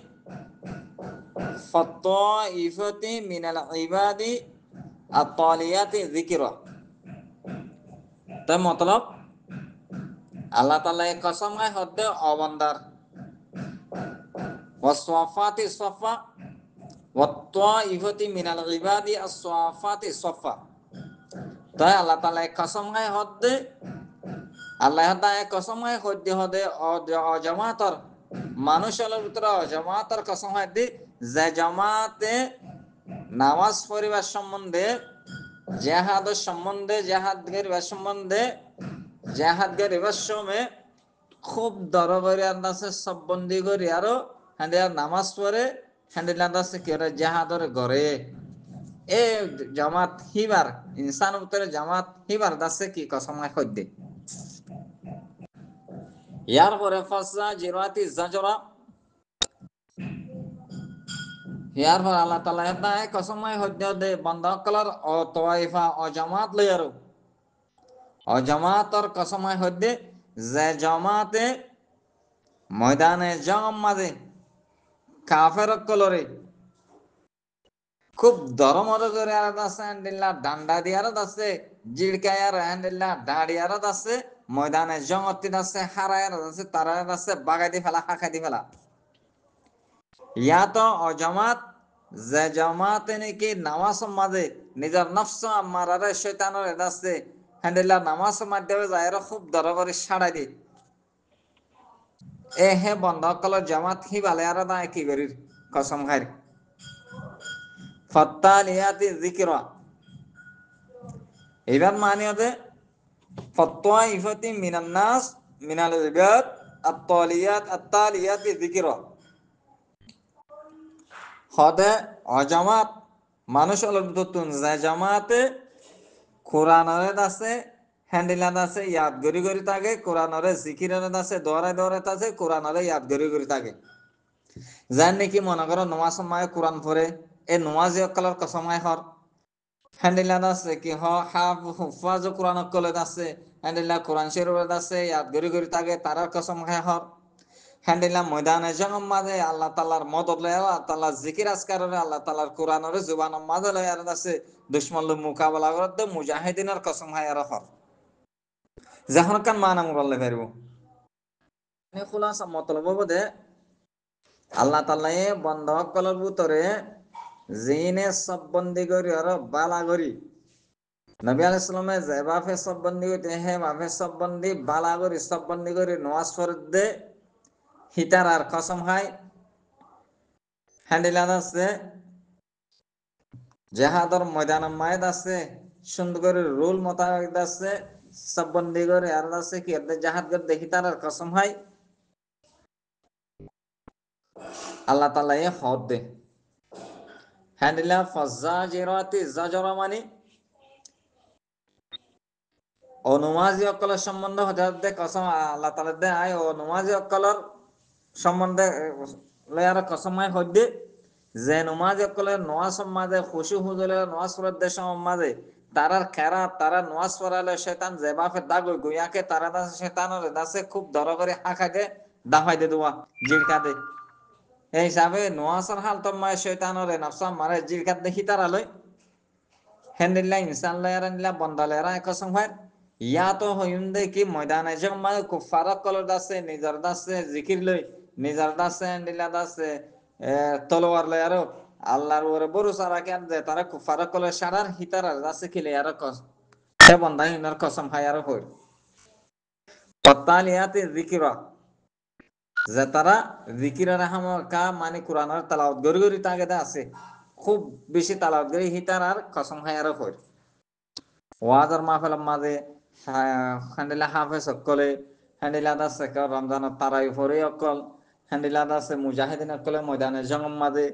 फत्ताइफति मिनल इबादी আত-তালিয়াতি যিকরা তাই মতলব আল্লাহ তাআলা কসম খায় হদ্দে অবান্দার ওয়াসওয়াফাতি সফা ওয়াত-তাইফাতি মিনাল ইবাদি আস-সাফাতি সফা তাই আল্লাহ তাআলা কসম খায় হদ্দে আল্লাহ তাআলা কসম খায় হদ্দে হদে অজামাতর মানুষের ভিতরে অজামাতর কসম খায় দি যে জামাতে নামাজ পড়িবার সম্বন্ধে জেহাদের সম্বন্ধে জেহাদগের সম্বন্ধে জেহাদগের এবার সময় খুব দরবারি আছে সব বন্দি করি আরো হ্যান্ডিলার নামাজ পড়ে হ্যান্ডিলার আছে কি ওরা জেহাদর ঘরে এ জামাত হিবার ইনসান উত্তরে জামাত হিবার দাসে কি কসময় হদ্দে ইয়ার পরে ফাসা জিরাতি জাজরা ইয়ার পর আল্লাহ তাআলা এটা কসময় হদ্দে দে বান্দা কলার ও তাওয়াইফা ও জামাত লয়ারো ও জামাতর কসময় হদ্দে যে জামাতে ময়দানে জং মাঝে কাফের কলরে খুব দরমর করে আরত আছে হ্যান্ডিল্লা ডান্ডা দিয়ারত আছে জিড়কায়ার হ্যান্ডিল্লা দাঁড়িয়ারত আছে ময়দানে জঙ্গতিত আছে হারায়ারত আছে তারায়ারত আছে বাগাই দি ফেলা হাঁকাই দি ফেলা ইয়া তো অজামাত যে জামাতে নাকি নামাজ মাঝে নিজের নফস মারারে শয়তানের এটা আছে হ্যান্ডিল্লা নামাজ মাধ্যমে যায় খুব দরবারে সাড়াই দি এ হে বন্ধ কলর জামাত হি বালে আর দায় কি করির কসম খাই ফত্তালিয়াতি যিকরা এবার মানে হতে ফত্তাইফাতি মিনান নাস মিনাল ইবাদ আত-তালিয়াতি যিকরা হদে অজামাত মানুষ অলতুন যে জামাতে কোরআনরে আছে হ্যান্ডিলাত আছে ইয়াদ গরি গরি থাকে কোরআনরে জিকিররে আছে দৌড়ায় দৌড়ায় আছে কোরআনরে ইয়াদ গরি গরি থাকে যার নাকি মনে করো নমাজ সময় কোরআন পড়ে এই নমাজ অকালের কসমায় হর হ্যান্ডিলাত আছে কি হুফাজ কোরআন অকলে আছে হ্যান্ডিলা কোরআন শরীফ আছে ইয়াদ গরি গরি থাকে তারার কসম খায় হর হ্যান্ডিলা ময়দানে জঙ্গম মাঝে আল্লাহ তালার মদত লয় আল্লাহ তালার জিকির আজকারে আল্লাহ তালার কোরআনরে জুবান মাঝে লয় আর আছে দুশ্মন মোকাবেলা করতে মুজাহিদিনের কসম খায় আর হর যখন কান মানা মুরাল্লে ফেরব খোলাসা মতলব বোধে আল্লাহ তাল্লাহ বন্ধ কলর ভিতরে জিনে সব বন্দি করি আর বালা করি নবী আলাইহিসসালামে যে বাফে সব বন্দি করতে হে বাফে সব বন্দি বালা করি সব বন্দি করি নওয়াজ ফরদে হিতার আর কসম খায় হ্যান্ডিলান আছে জেহাদর ময়দান মায়েদ আছে সুন্দর করে রুল মোতাবেক আছে সব বন্দি করে আর আছে কি জাহাদ করে দেখি তার আর কসম হয় আল্লাহ তাআলা এ হদ দে হ্যান্ডিলা ফাজ্জাজিরাতি জাজরা মানে অনুমাজি অকলের সম্বন্ধে হতে কসম আল্লাহ তাআলা দে আয় অনুমাজি অকলের সম্বন্ধে লয়ার কসম আয় হদ্দে যে নমাজ অকলের নোয়াজ মাঝে খুশি হুজলে নোয়াজ পড়ার দেশ মাঝে তারার খেরা তারা নোয়াজ পড়ালে শয়তান যে বাপে দাগ গুয়াকে তারা দাসে শয়তানের দাসে খুব দর করে হাঁকা দে দাফাই দে দোয়া জিরকা দে এই হিসাবে নোয়াজের হাল তোমায় শয়তানের নফসা মারে জিরকা দেখি তারা লই হেন্দিল্লা ইনসান লয়ারা বন্দালেরা কসম হয় ইয়া তো হইন্দে কি ময়দানে জমা কুফারক কলর দাসে নিজর দাসে জিকির লই নিজর দাসে হেন্দিল্লা দাসে তলোয়ার লয় আরো আল্লাহর ওরে ভরসা রাখে যে তারা কুফারক কলর সারার হিতার দাসে খিলে আর কস সে বন্দা ইনার কসম খায় আর হই পত্তালিয়াতে জিকিরা যে তারা জিকিরের কা মানে কোরআনের তালাওয়াত গরি গরি তাগে আছে খুব বেশি তালাওয়াত গরি হিতার আর কসম খায় আর হই ওয়াজার মাহফিলের মাঝে হ্যান্ডিলা হাফেজ অকলে হ্যান্ডিলা আছে রমজানের তারাই ফরে অকল হ্যান্ডিলা আছে মুজাহিদিন অকলে ময়দানে জঙ্গম মাঝে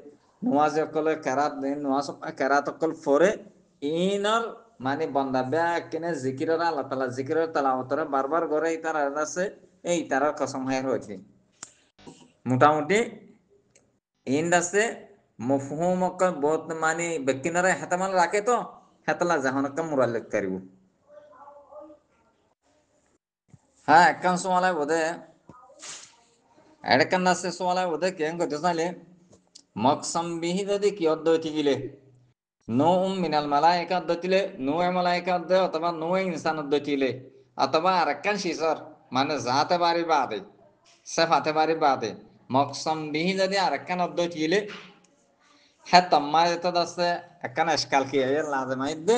নোয়াজ অকলে কেরাত দিন নোয়াজ কেরাত অকল ফরে ইনর মানে বন্দা ব্যাগ কিনে জিকিরের আল্লাহ তালা জিকিরের তালাওয়াতরে বারবার গড়ে তার আছে এই তারা কসম হায় হয়েছে মোটামুটি ইন্দ আছে মফহুম অকল বহুত মানে ব্যক্তিনারা হেতামাল রাখে তো হেতলা জাহানকা মুরাল্লিক করিব হ্যাঁ একখান সোমালায় বোধে এডকান আছে সোমালায় বোধে কেন করতে চাইলে মকসম বিহি যদি কি অদ্বৈতি গিলে নো মিনাল মালাইকা অদ্বৈতিলে নো এ মালাইকা অদ্বৈ অথবা নো এ ইনসান অদ্বৈতিলে অথবা আরেকখান শিশর মানে যাতে বাড়ি বাদে সেফাতে বাড়ি বাদে মকসম বিহি যদি আরেকখান অদ্বৈতি গিলে হ্যাঁ তম্মা এটা আছে একখান এসকাল কি লাজমাই দে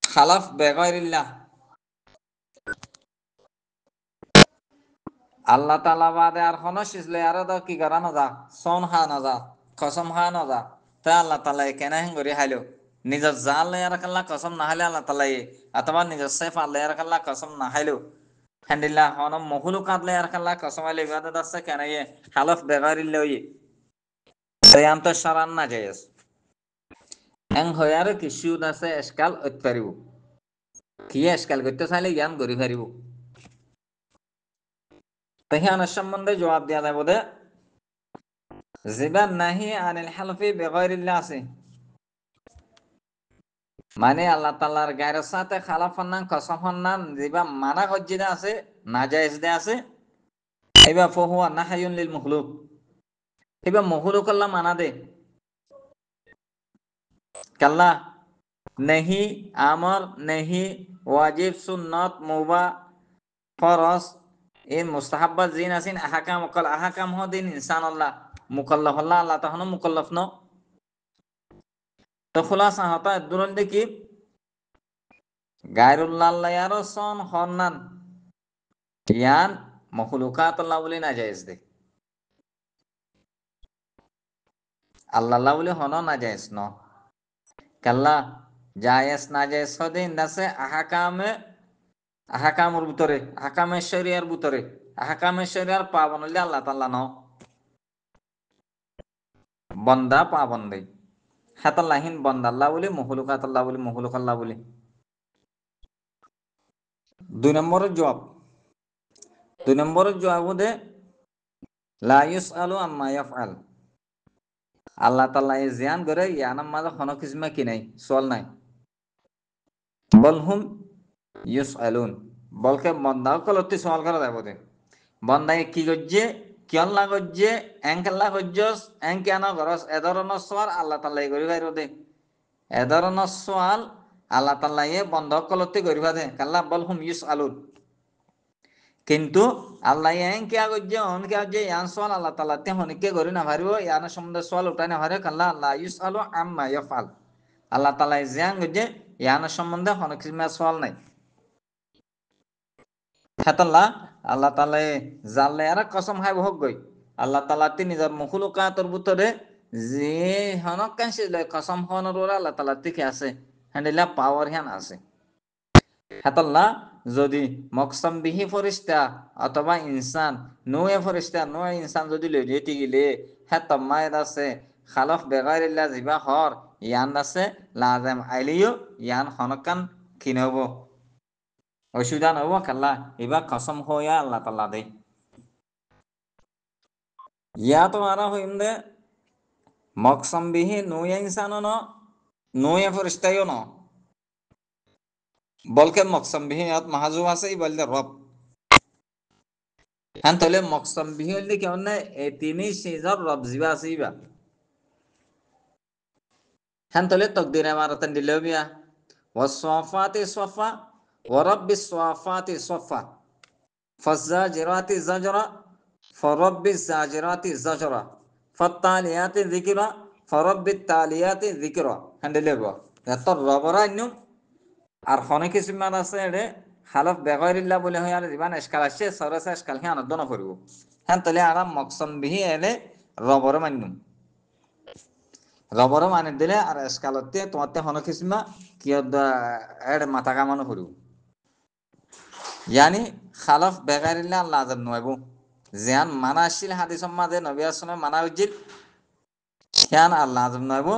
খালাফ বেগরিল্লাহ আল্লাহ তালা বাদে আর হন সিজলে আর কি করা না যা সন হা না যা কসম হা না যা তা আল্লাহ তালা কেন হেন করে হাইলো নিজের জাল লেয়ার কাল্লা কসম না হাইলে আল্লাহ তালা অথবা নিজের সেফ লেয়ার কাল্লা কসম না হাইলো হ্যান্ডিল্লা হন মহুলু কাত লেয়ার কাল্লা কসম আইলে ইবাদত আছে কেন হালফ বেগারিল্লে ওই তাই আম তো সারান না যাইস এং হয়ে আর কিছু আছে এসকাল ঐত পারিব কি এসকাল করতে চাইলে জ্ঞান গড়ি পারিব তাহিয়ানের সম্বন্ধে জবাব দেওয়া যায় বোধে জিবান নাহি আনিল হালফি বেগরিল্লাহ আছে মানে আল্লাহ তাআলার গায়ের সাথে খালাফ নাম কসম নাম জিবা মানা গজ্জিদা আছে নাজায়েজ দে আছে এবা ফহুয়া নাহায়ুন লিল মুখলুক এবা মুখলুক আল্লাহ মানা দে কাল্লা নেহি আমর নেহি ওয়াজিব সুন্নত মুবা ফরজ এই মুস্তাহাব্বা জিন আছিন আহাকাম অকল আহাকাম হদিন ইনসান আল্লাহ মুকাল্লাফ আল্লাহ আল্লাহ তখন মুকাল্লাফ ন তো খোলাসা হতা দুরন দেখি গায়রুল্লাহ আর সন হন্নান ইয়ান মখলুকাত আল্লাহ বলে না জায়েজ দে আল্লাহ বলে হন না জায়েজ ন কাল্লা জায়েজ না জায়েজ হদিন দাসে আহাকামর ভিতরে আহকামে শরিয়ার ভিতরে আহকামে শরিয়ার পাবন হইলে আল্লাহ তাআলা ন বন্দা পাবন্দে হাতাল্লাহিন বন্দাল্লাহ বলি মহলুকাতাল্লাহ বলি মহলুকাল্লাহ বলি। 2 নম্বরের জবাব, 2 নম্বরের জবাব দে লা ইউসআলু আম্মা ইয়াফআল। আল্লাহ তাআলা এ জিয়ান করে ইয়ানাম মাঝে কোনো কিসমা কি নাই সোয়াল নাই। বলহুম ইউসআলুন, বলকে বন্দা কলতি সোয়াল করা যাবে দে বন্দায় কি গজ্জে কিয়ল্লা গজ্জে এঙ্কেল্লা গজ্জস এঙ্কেনা গরস এ ধরনের সোয়াল আল্লাহ তাআলা করি বাইর দে। এ ধরনের সোয়াল আল্লাহ তাআলা এ বন্ধ কলতি করিবা দে কাল্লা বলহুম ইউসআলুন। কিন্তু আল্লাহ এঙ্কে আগজ্জে অনকে আগজ্জে ইয়ান সোয়াল আল্লাহ তাআলা তে হনিকে করি না পারিব ইয়ান সম্বন্ধে সোয়াল উঠাই না পারে কাল্লা আল্লাহ ইউসআলু আম্মা ইয়াফআল। আল্লাহ তাআলা জিয়ান গজ্জে ইয়ান সম্বন্ধে হনকিসমা সোয়াল নাই। হেতাল্লা আল্লাহ তাআলা জাল্লে আর কসম খাই হক গই আল্লাহ তাআলা তি নিজের মখলুকাতর ভিতরে যে হনক কাঁসিলে কসম হনর আল্লাহ তাআলা থেকে আছে হ্যান্ডিলা পাওয়ার হ্যান আছে। হেতাল্লা যদি মকসম বিহি ফরিস্তা অথবা ইনসান নুয়ে ফরিস্তা নুয়ে ইনসান যদি লইতে গেলে হেত মায়ের আছে খালফ বেগাইরিল্লা জিবা হর ইয়ান আছে লাজেম আইলিও ইয়ান হনকান কিনব অসুবিধা নহব কাল্লা এবার কসম হইয়া আল্লাহ তাআলা দে। ইয়া তোমারা হইম দে মকসম বিহি নুয়ে ইনসান ন নুয়ে ফরিস্তাইও ন বলকে মকসম বিহি ইয়াত মাহাজুব আছে ই বললে রব। হ্যাঁ তাহলে মকসম বিহি হইলে কেমন তিনি সিজর রব জিবা আছে ইবা। হ্যাঁ তাহলে তকদির আমারতান দিলেও বিয়া ওয়াসফাতি সফা ওয়ারাব্বিস সফাতি সফা ফাজ্জাজিরাতি জাজরা ফরাব্বিস জাজিরাতি জাজরা ফাত্তালিয়াতি যিকরা ফরাব্বিত তালিয়াতি যিকরা। হ্যাঁ দিলেব এত রবরা ইন্নু আর হনে কিছু মান আছে এডে হালফ বেগরিল্লাহ বলে হয় আর জীবান এসকাল আসছে সরসা এসকাল হি আনন্দ করব। হ্যাঁ তাহলে আরাম মকসম বিহি এলে রবর মান্য রবর মানে দিলে আর এসকালতে তোমাতে হনে কিসমা কি এড মাথা কামানো করব ইয়ানি খালফ বেগারিল্লাহ আল্লাহ আজাব নয়ব জিয়ান মানা আসছিল হাদিস মাঝে নবী আসলামে মানা উজ্জিল হিয়ান আল্লাহ আজাব নয়ব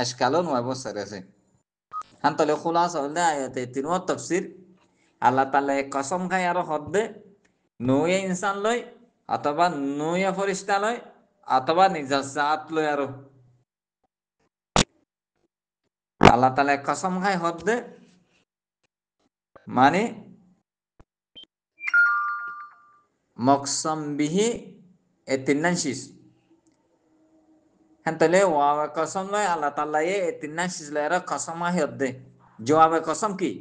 এসকালও নয়ব সেরেছে। হ্যাঁ তাহলে খুলাস হলে আয়াতে তিনও তফসির আল্লাহ তাআলা কসম খাই আর হদ্দে নয়ে ইনসান লয় অথবা নয়ে ফরিস্তা লয় অথবা নিজের জাত লয় আর আল্লাহ তাআলা কসম খাই হদ্দে মানে মকসম বিহি এ তিন্নান শীষ। হ্যাঁ তাহলে ওয়াবে কসম লয় আল্লাহ তাআলা এ তিন্নান শীষ লয় আর কসম আই হদ্দে জবাবে কসম কি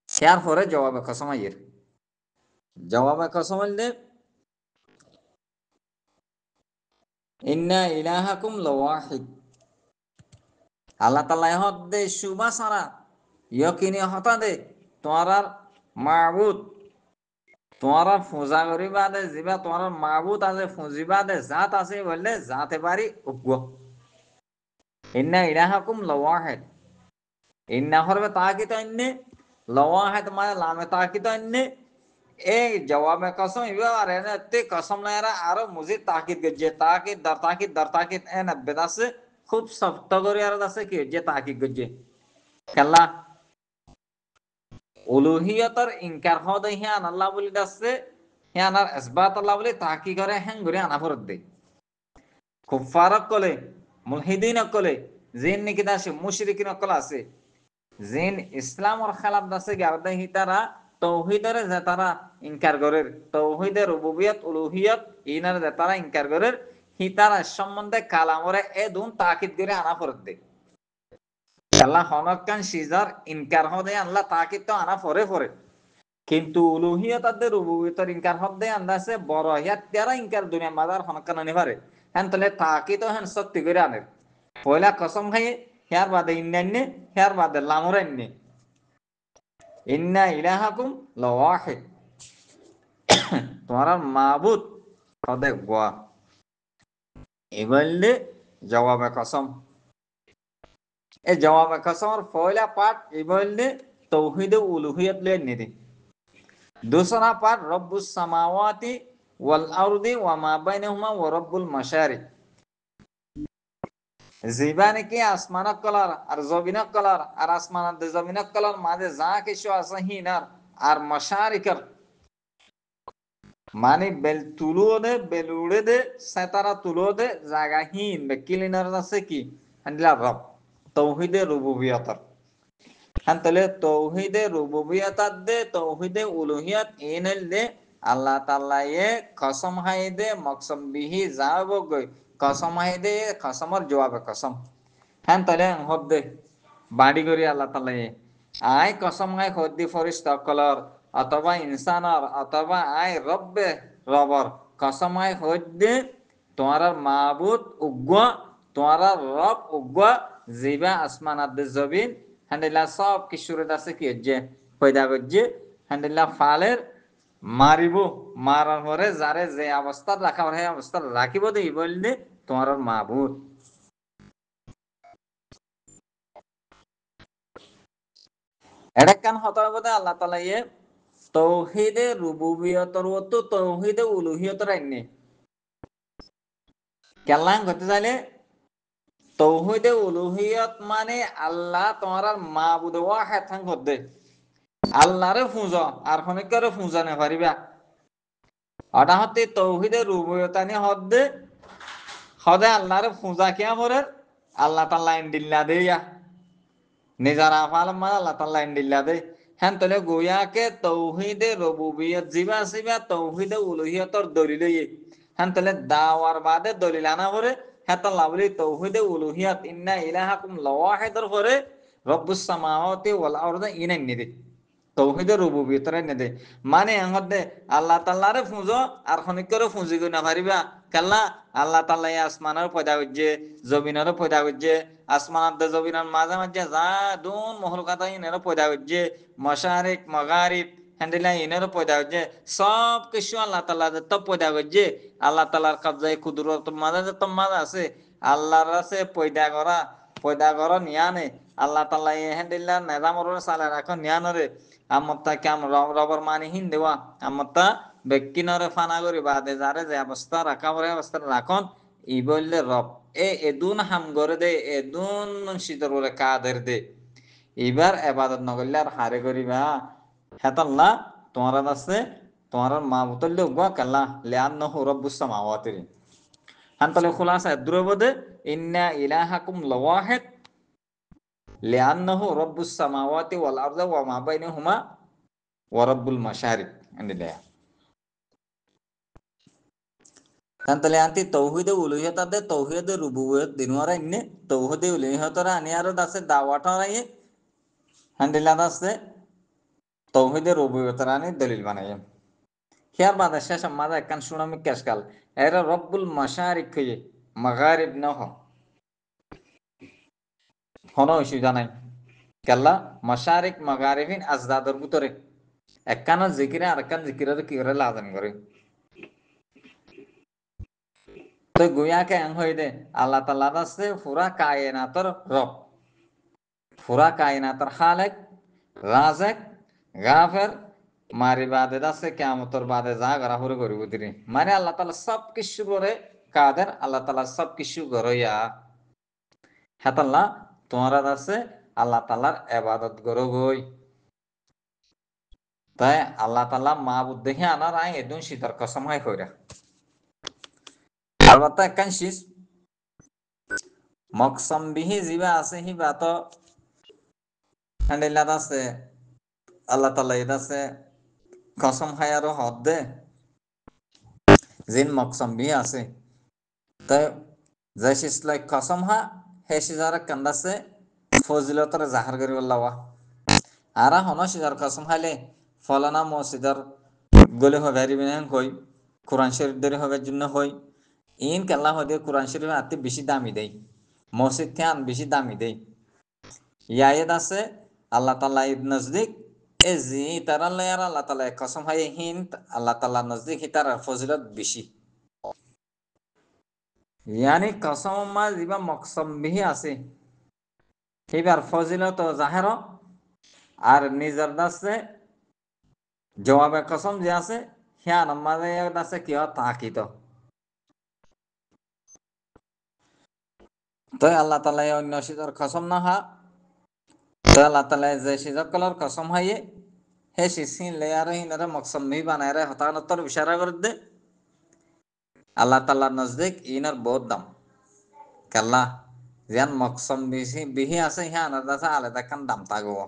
ইয়ার পরে জবাবে কসম আইয়ের জবাবে কসম হইলে ইন্না ইলাহাকুম লাওয়াহিদ। আল্লাহ তাআলা হদ্দে সুবা সারা ইয়কিনি হতা দে তোমার মাবুদ তোমার পূজা করিবা দে যিবা তোমার মাবুদ আছে ফুজিবা দে জাত আছে বললে জাতে পারি উগ্র। ইন্না ইলাহাকুম লাওয়াহিদ ইন্না হরবে তাকিদ আইনে লাওয়াহিদ মানে লামে তাকিদ আইনে এই জবাবে কসম ইবা আর এনে তে কসম না এরা আরো মুজিদ তাকিদ গজে তাকিদ দর তাকিদ এনে বেদাসে খুব শক্ত করে আর আছে কি যে তাকিদ গজে কাল্লা উলুহিয়তর ইনকার হদে হিয়ান আল্লাহ বলি দাসে হিয়ান আর ইসবাত আল্লাহ বলি তাকি করে হ্যাং ঘুরে আনা ফরত দে কুফারক কলে মুলহিদিন কলে জিন নিকি দাসে মুশরিকিন কল আছে জিন ইসলামর খেলাফ দাসে গারদে হিতারা তৌহিদরে যে তারা ইনকার করে তৌহিদের রুবুবিয়ত উলুহিয়ত ইনার যে তারা ইনকার করে হিতারা সম্বন্ধে কালামরে এ দুন তাকিদ করে আনা ফরত দে আল্লাহ হনকান সিজার ইনকার হদে আল্লাহ তাকিদ তো আনা ফরে ফরে কিন্তু উলুহিয়ত আদে রুবুবিয়তর ইনকার হদে আন্দাসে বড় হিয়াত তারা ইনকার দুনিয়া মাদার হনকান আনি পারে হ্যাঁ তাহলে তাকিদ হেন শক্তি করে আনে পয়লা কসম খাইয়ে হেয়ার বাদে ইন্নান্নে হেয়ার বাদে লামুরান্নে ইন্না ইলাহাকুম লাওয়াহিদ তোমার মাবুদ কদে গোয়া এবারে জবাবে কসম এ জবাবে কসমর পয়লা পাঠ এবারে তৌহিদ উলুহিয়ত লে নিদি दूसरा पार्ट रब्बुस समावाति वल अर्दि व मा बैनहुमा व रब्बुल मशारिक জিবা নাকি আসমানক কলার আর জমিনক কলার আর আসমান জমিনক কলার মাঝে যা কিছু আছে হিনার আর মশারিকর মানে বেল তুলো দে বেলুড়ে দে সেতারা তুলো দে জায়গা হিন বে কিলিনার আছে কি হান্দিলা রব তৌহিদে রুবুবিয়তর হান তাহলে তৌহিদে রুবুবিয়তাত দে তৌহিদে উলুহিয়াত এনেল দে আল্লাহ তাআলা এ কসম হাই দে মকসম বিহি যাব গই কসম হাই দে কসমর জবাবে কসম হ্যাঁ তাহলে হদ্দে বাড়ি করি আল্লাহ তাআলা আই কসম হাই হদ্দি ফরিস্তা কলর অথবা ইনসানর অথবা আই রব্বে রবর কসম হাই হদ্দি তোমার মাবুদ উগ্র তোমার রব উগ্র জিবা আসমান আদ জবিন হান্ডিলা সব কিছুর আছে কি যে পয়দা করছে হান্ডিলা ফালের মারিব মারার পরে যারে যে অবস্থা রাখা সেই অবস্থা রাখিব দেই বললে তোমার মাবুদ এটা কান হতার বোধ আল্লাহ তালা ইয়ে তৌহিদে রুবুবিয়তর তো তৌহিদে উলুহিয়তর আইনে কেলাং করতে চাইলে তৌহিদে উলুহিয়ত মানে আল্লাহ তোমার মাবুদ ওয়াহেদ থাং হদ্দে আল্লাহরে ফুঁজ আর খনিকরে ফুঁজা নে পারিবা ওটা হতে তৌহিদে রুবুবিয়তানি হদ্দে হদে আল্লাহরে ফুঁজা কিয়া পরে আল্লাহ তাআলা ইন্দিল্লা দেয়া নিজের আফাল মানে আল্লাহ তাআলা ইন্দিল্লা দে হ্যাঁ তাহলে গোয়াকে তৌহিদে রুবুবিয়ত জিবা সিবা তৌহিদে উলুহিয়তর দলিল হ্যাঁ তাহলে দাওয়ার বাদে দলিল আনা পরে হ্যাঁ তাআলা বলি তৌহিদে উলুহিয়ত ইন্না ইলাহাকুম লাওয়াহিদর পরে রব্বুস সামাওয়াতি ওয়াল আরদি ইনান নিদে তৌহিদে রুবুবিয়তরে নেদে মানে হদে আল্লাহ তাআলারে ফুঁজো আর খনিকরে ফুঁজি গই না পারিবা কাল্লা আল্লাহ তাআলা আসমানের পয়দা করছে জমিনের পয়দা করছে আসমানাত জমিনের মাঝে মাঝে যা দুন মহলকাতা ইনের পয়দা করছে মশারিক মগারিব হ্যান্ডিলা ইনের পয়দা করছে সব কিছু আল্লাহ তাআলা তো পয়দা করছে আল্লাহ তাআলার কবজায় কুদরত মাঝে তো মাঝে আছে আল্লাহর আছে পয়দা করা নিয়ানে আল্লাহ তাআলা হ্যান্ডিলা নেজামর সালে রাখো নিয়ানরে আমত্তা কাম রবর মানি হিন দেওয়া আমত্তা বেক্কিনরে ফানা করি বাদে যারে যে অবস্থা রাখা পরে অবস্থা রাখন ই বললে রব এদুন হাম করে দে এদুন শীতর বলে কাদের দে এবার এবাদত নগরলে আর হারে করিবা হেতাল্লা তোমার আছে তোমার মা বুতল্লে উগা কাল্লা লিয়ান নহ রব্বুস সামাওয়াতির হান্তলে খুলাসা দ্রবদে ইন্না ইলাহাকুম লাওয়াহিদ লিয়ান্নাহু রব্বুস সামাওয়াতি ওয়াল আরদি ওয়া মা বাইনাহুমা ওয়া রাব্বুল মাশারিক আন্দিলা তাহলে আনতি তৌহিদে উলুহিয়ত দে তৌহিদে রুবুবিয়ত দিনুয়ারা ইন্নে তৌহিদে উলুহিয়তরা আনিয়ারো দাসে দাওয়াটারা ইয়ে হান্দিলা দাসে তৌহিদে রুবুবিয়তরা আনি দলিল বানায় হিয়ার বাদে শেষ মাদা একখান সুনামি কেসকাল এরা রব্বুল মাশারিক কইয়ে মাগারিব নহ হন ইস্যু জানাই কেল্লা মাশারিক মাগারিবিন আজদাদর ভিতরে একখানা জিকিরে আরেকখান জিকিরের কি করে লাজান করে তো গুয়াকে আং হই দে আল্লাহ তাআলা আছে পুরা কায়নাতর রব পুরা কায়নাতর খালেক রাজেক গাফের মারি বাদে আছে কিয়ামতর বাদে যা গরা হুরে করিব দিরি মানে আল্লাহ তাআলা সব কিছু করে কাদের আল্লাহ তাআলা সব কিছু গরইয়া হেতাল্লাহ তোমারা আছে আল্লাহ তাআলার ইবাদত করো গই তাই আল্লাহ তাআলা মাবুদ দেখে আনার আই এদুন শীতর কসম হয় কইরা আলবাত্তা একখান শীষ মকসম বিহি জিবা আছে হি বাত হান্ডিলাত আছে আল্লাহ তাআলা এটা আছে কসম খাই আর হদ দে জিন মকসম বিহি আছে তাই যে শিসলাই কসম হা হে সিজারা কান্দাছে ফজিলতর জাহার করি বললাওয়া আরা হন সিজার কসম খাইলে ফলানা মসজিদার গলে হবে রিবিনান কই কোরআন শরীফ ধরে হবে জন্য হই ইন কেল্লা হদে কোরআন শরীফ আতে বেশি দামি দেই মসজিদ থেকে বেশি দামি দেই ইয়ায়েদ আছে আল্লাহ তাআলা ঈদ নজদিক এ জি তারা লেয়ার আল্লাহ তাআলা কসম হাই হিন আল্লাহ তাআলা নজদিক হিতার ফজিলত বেশি ইয়ানি কসম মা জিবা মকসম বিহি আছে এবার ফজিলত জাহের আর নিজের দাসে জবাবে কসম যে আছে হিয়া নামাজে দাসে কি তাকিত তই আল্লাহ তালাই অন্য সিজর কসম না হা, তো আল্লাহ তালাই যে সিজর কলর কসম হাইয়ে হে সিসিন লেয়ারে হিনারে মকসম মি বানায় রে হতানতর ইশারা করে দে আল্লাহ তাল্লাহ নজদিক ইনার বহুত দাম কাল্লা যেন মকসম বিহি বিহি আছে হিয়া আনার দাসা আলাদা কান দাম থাকবো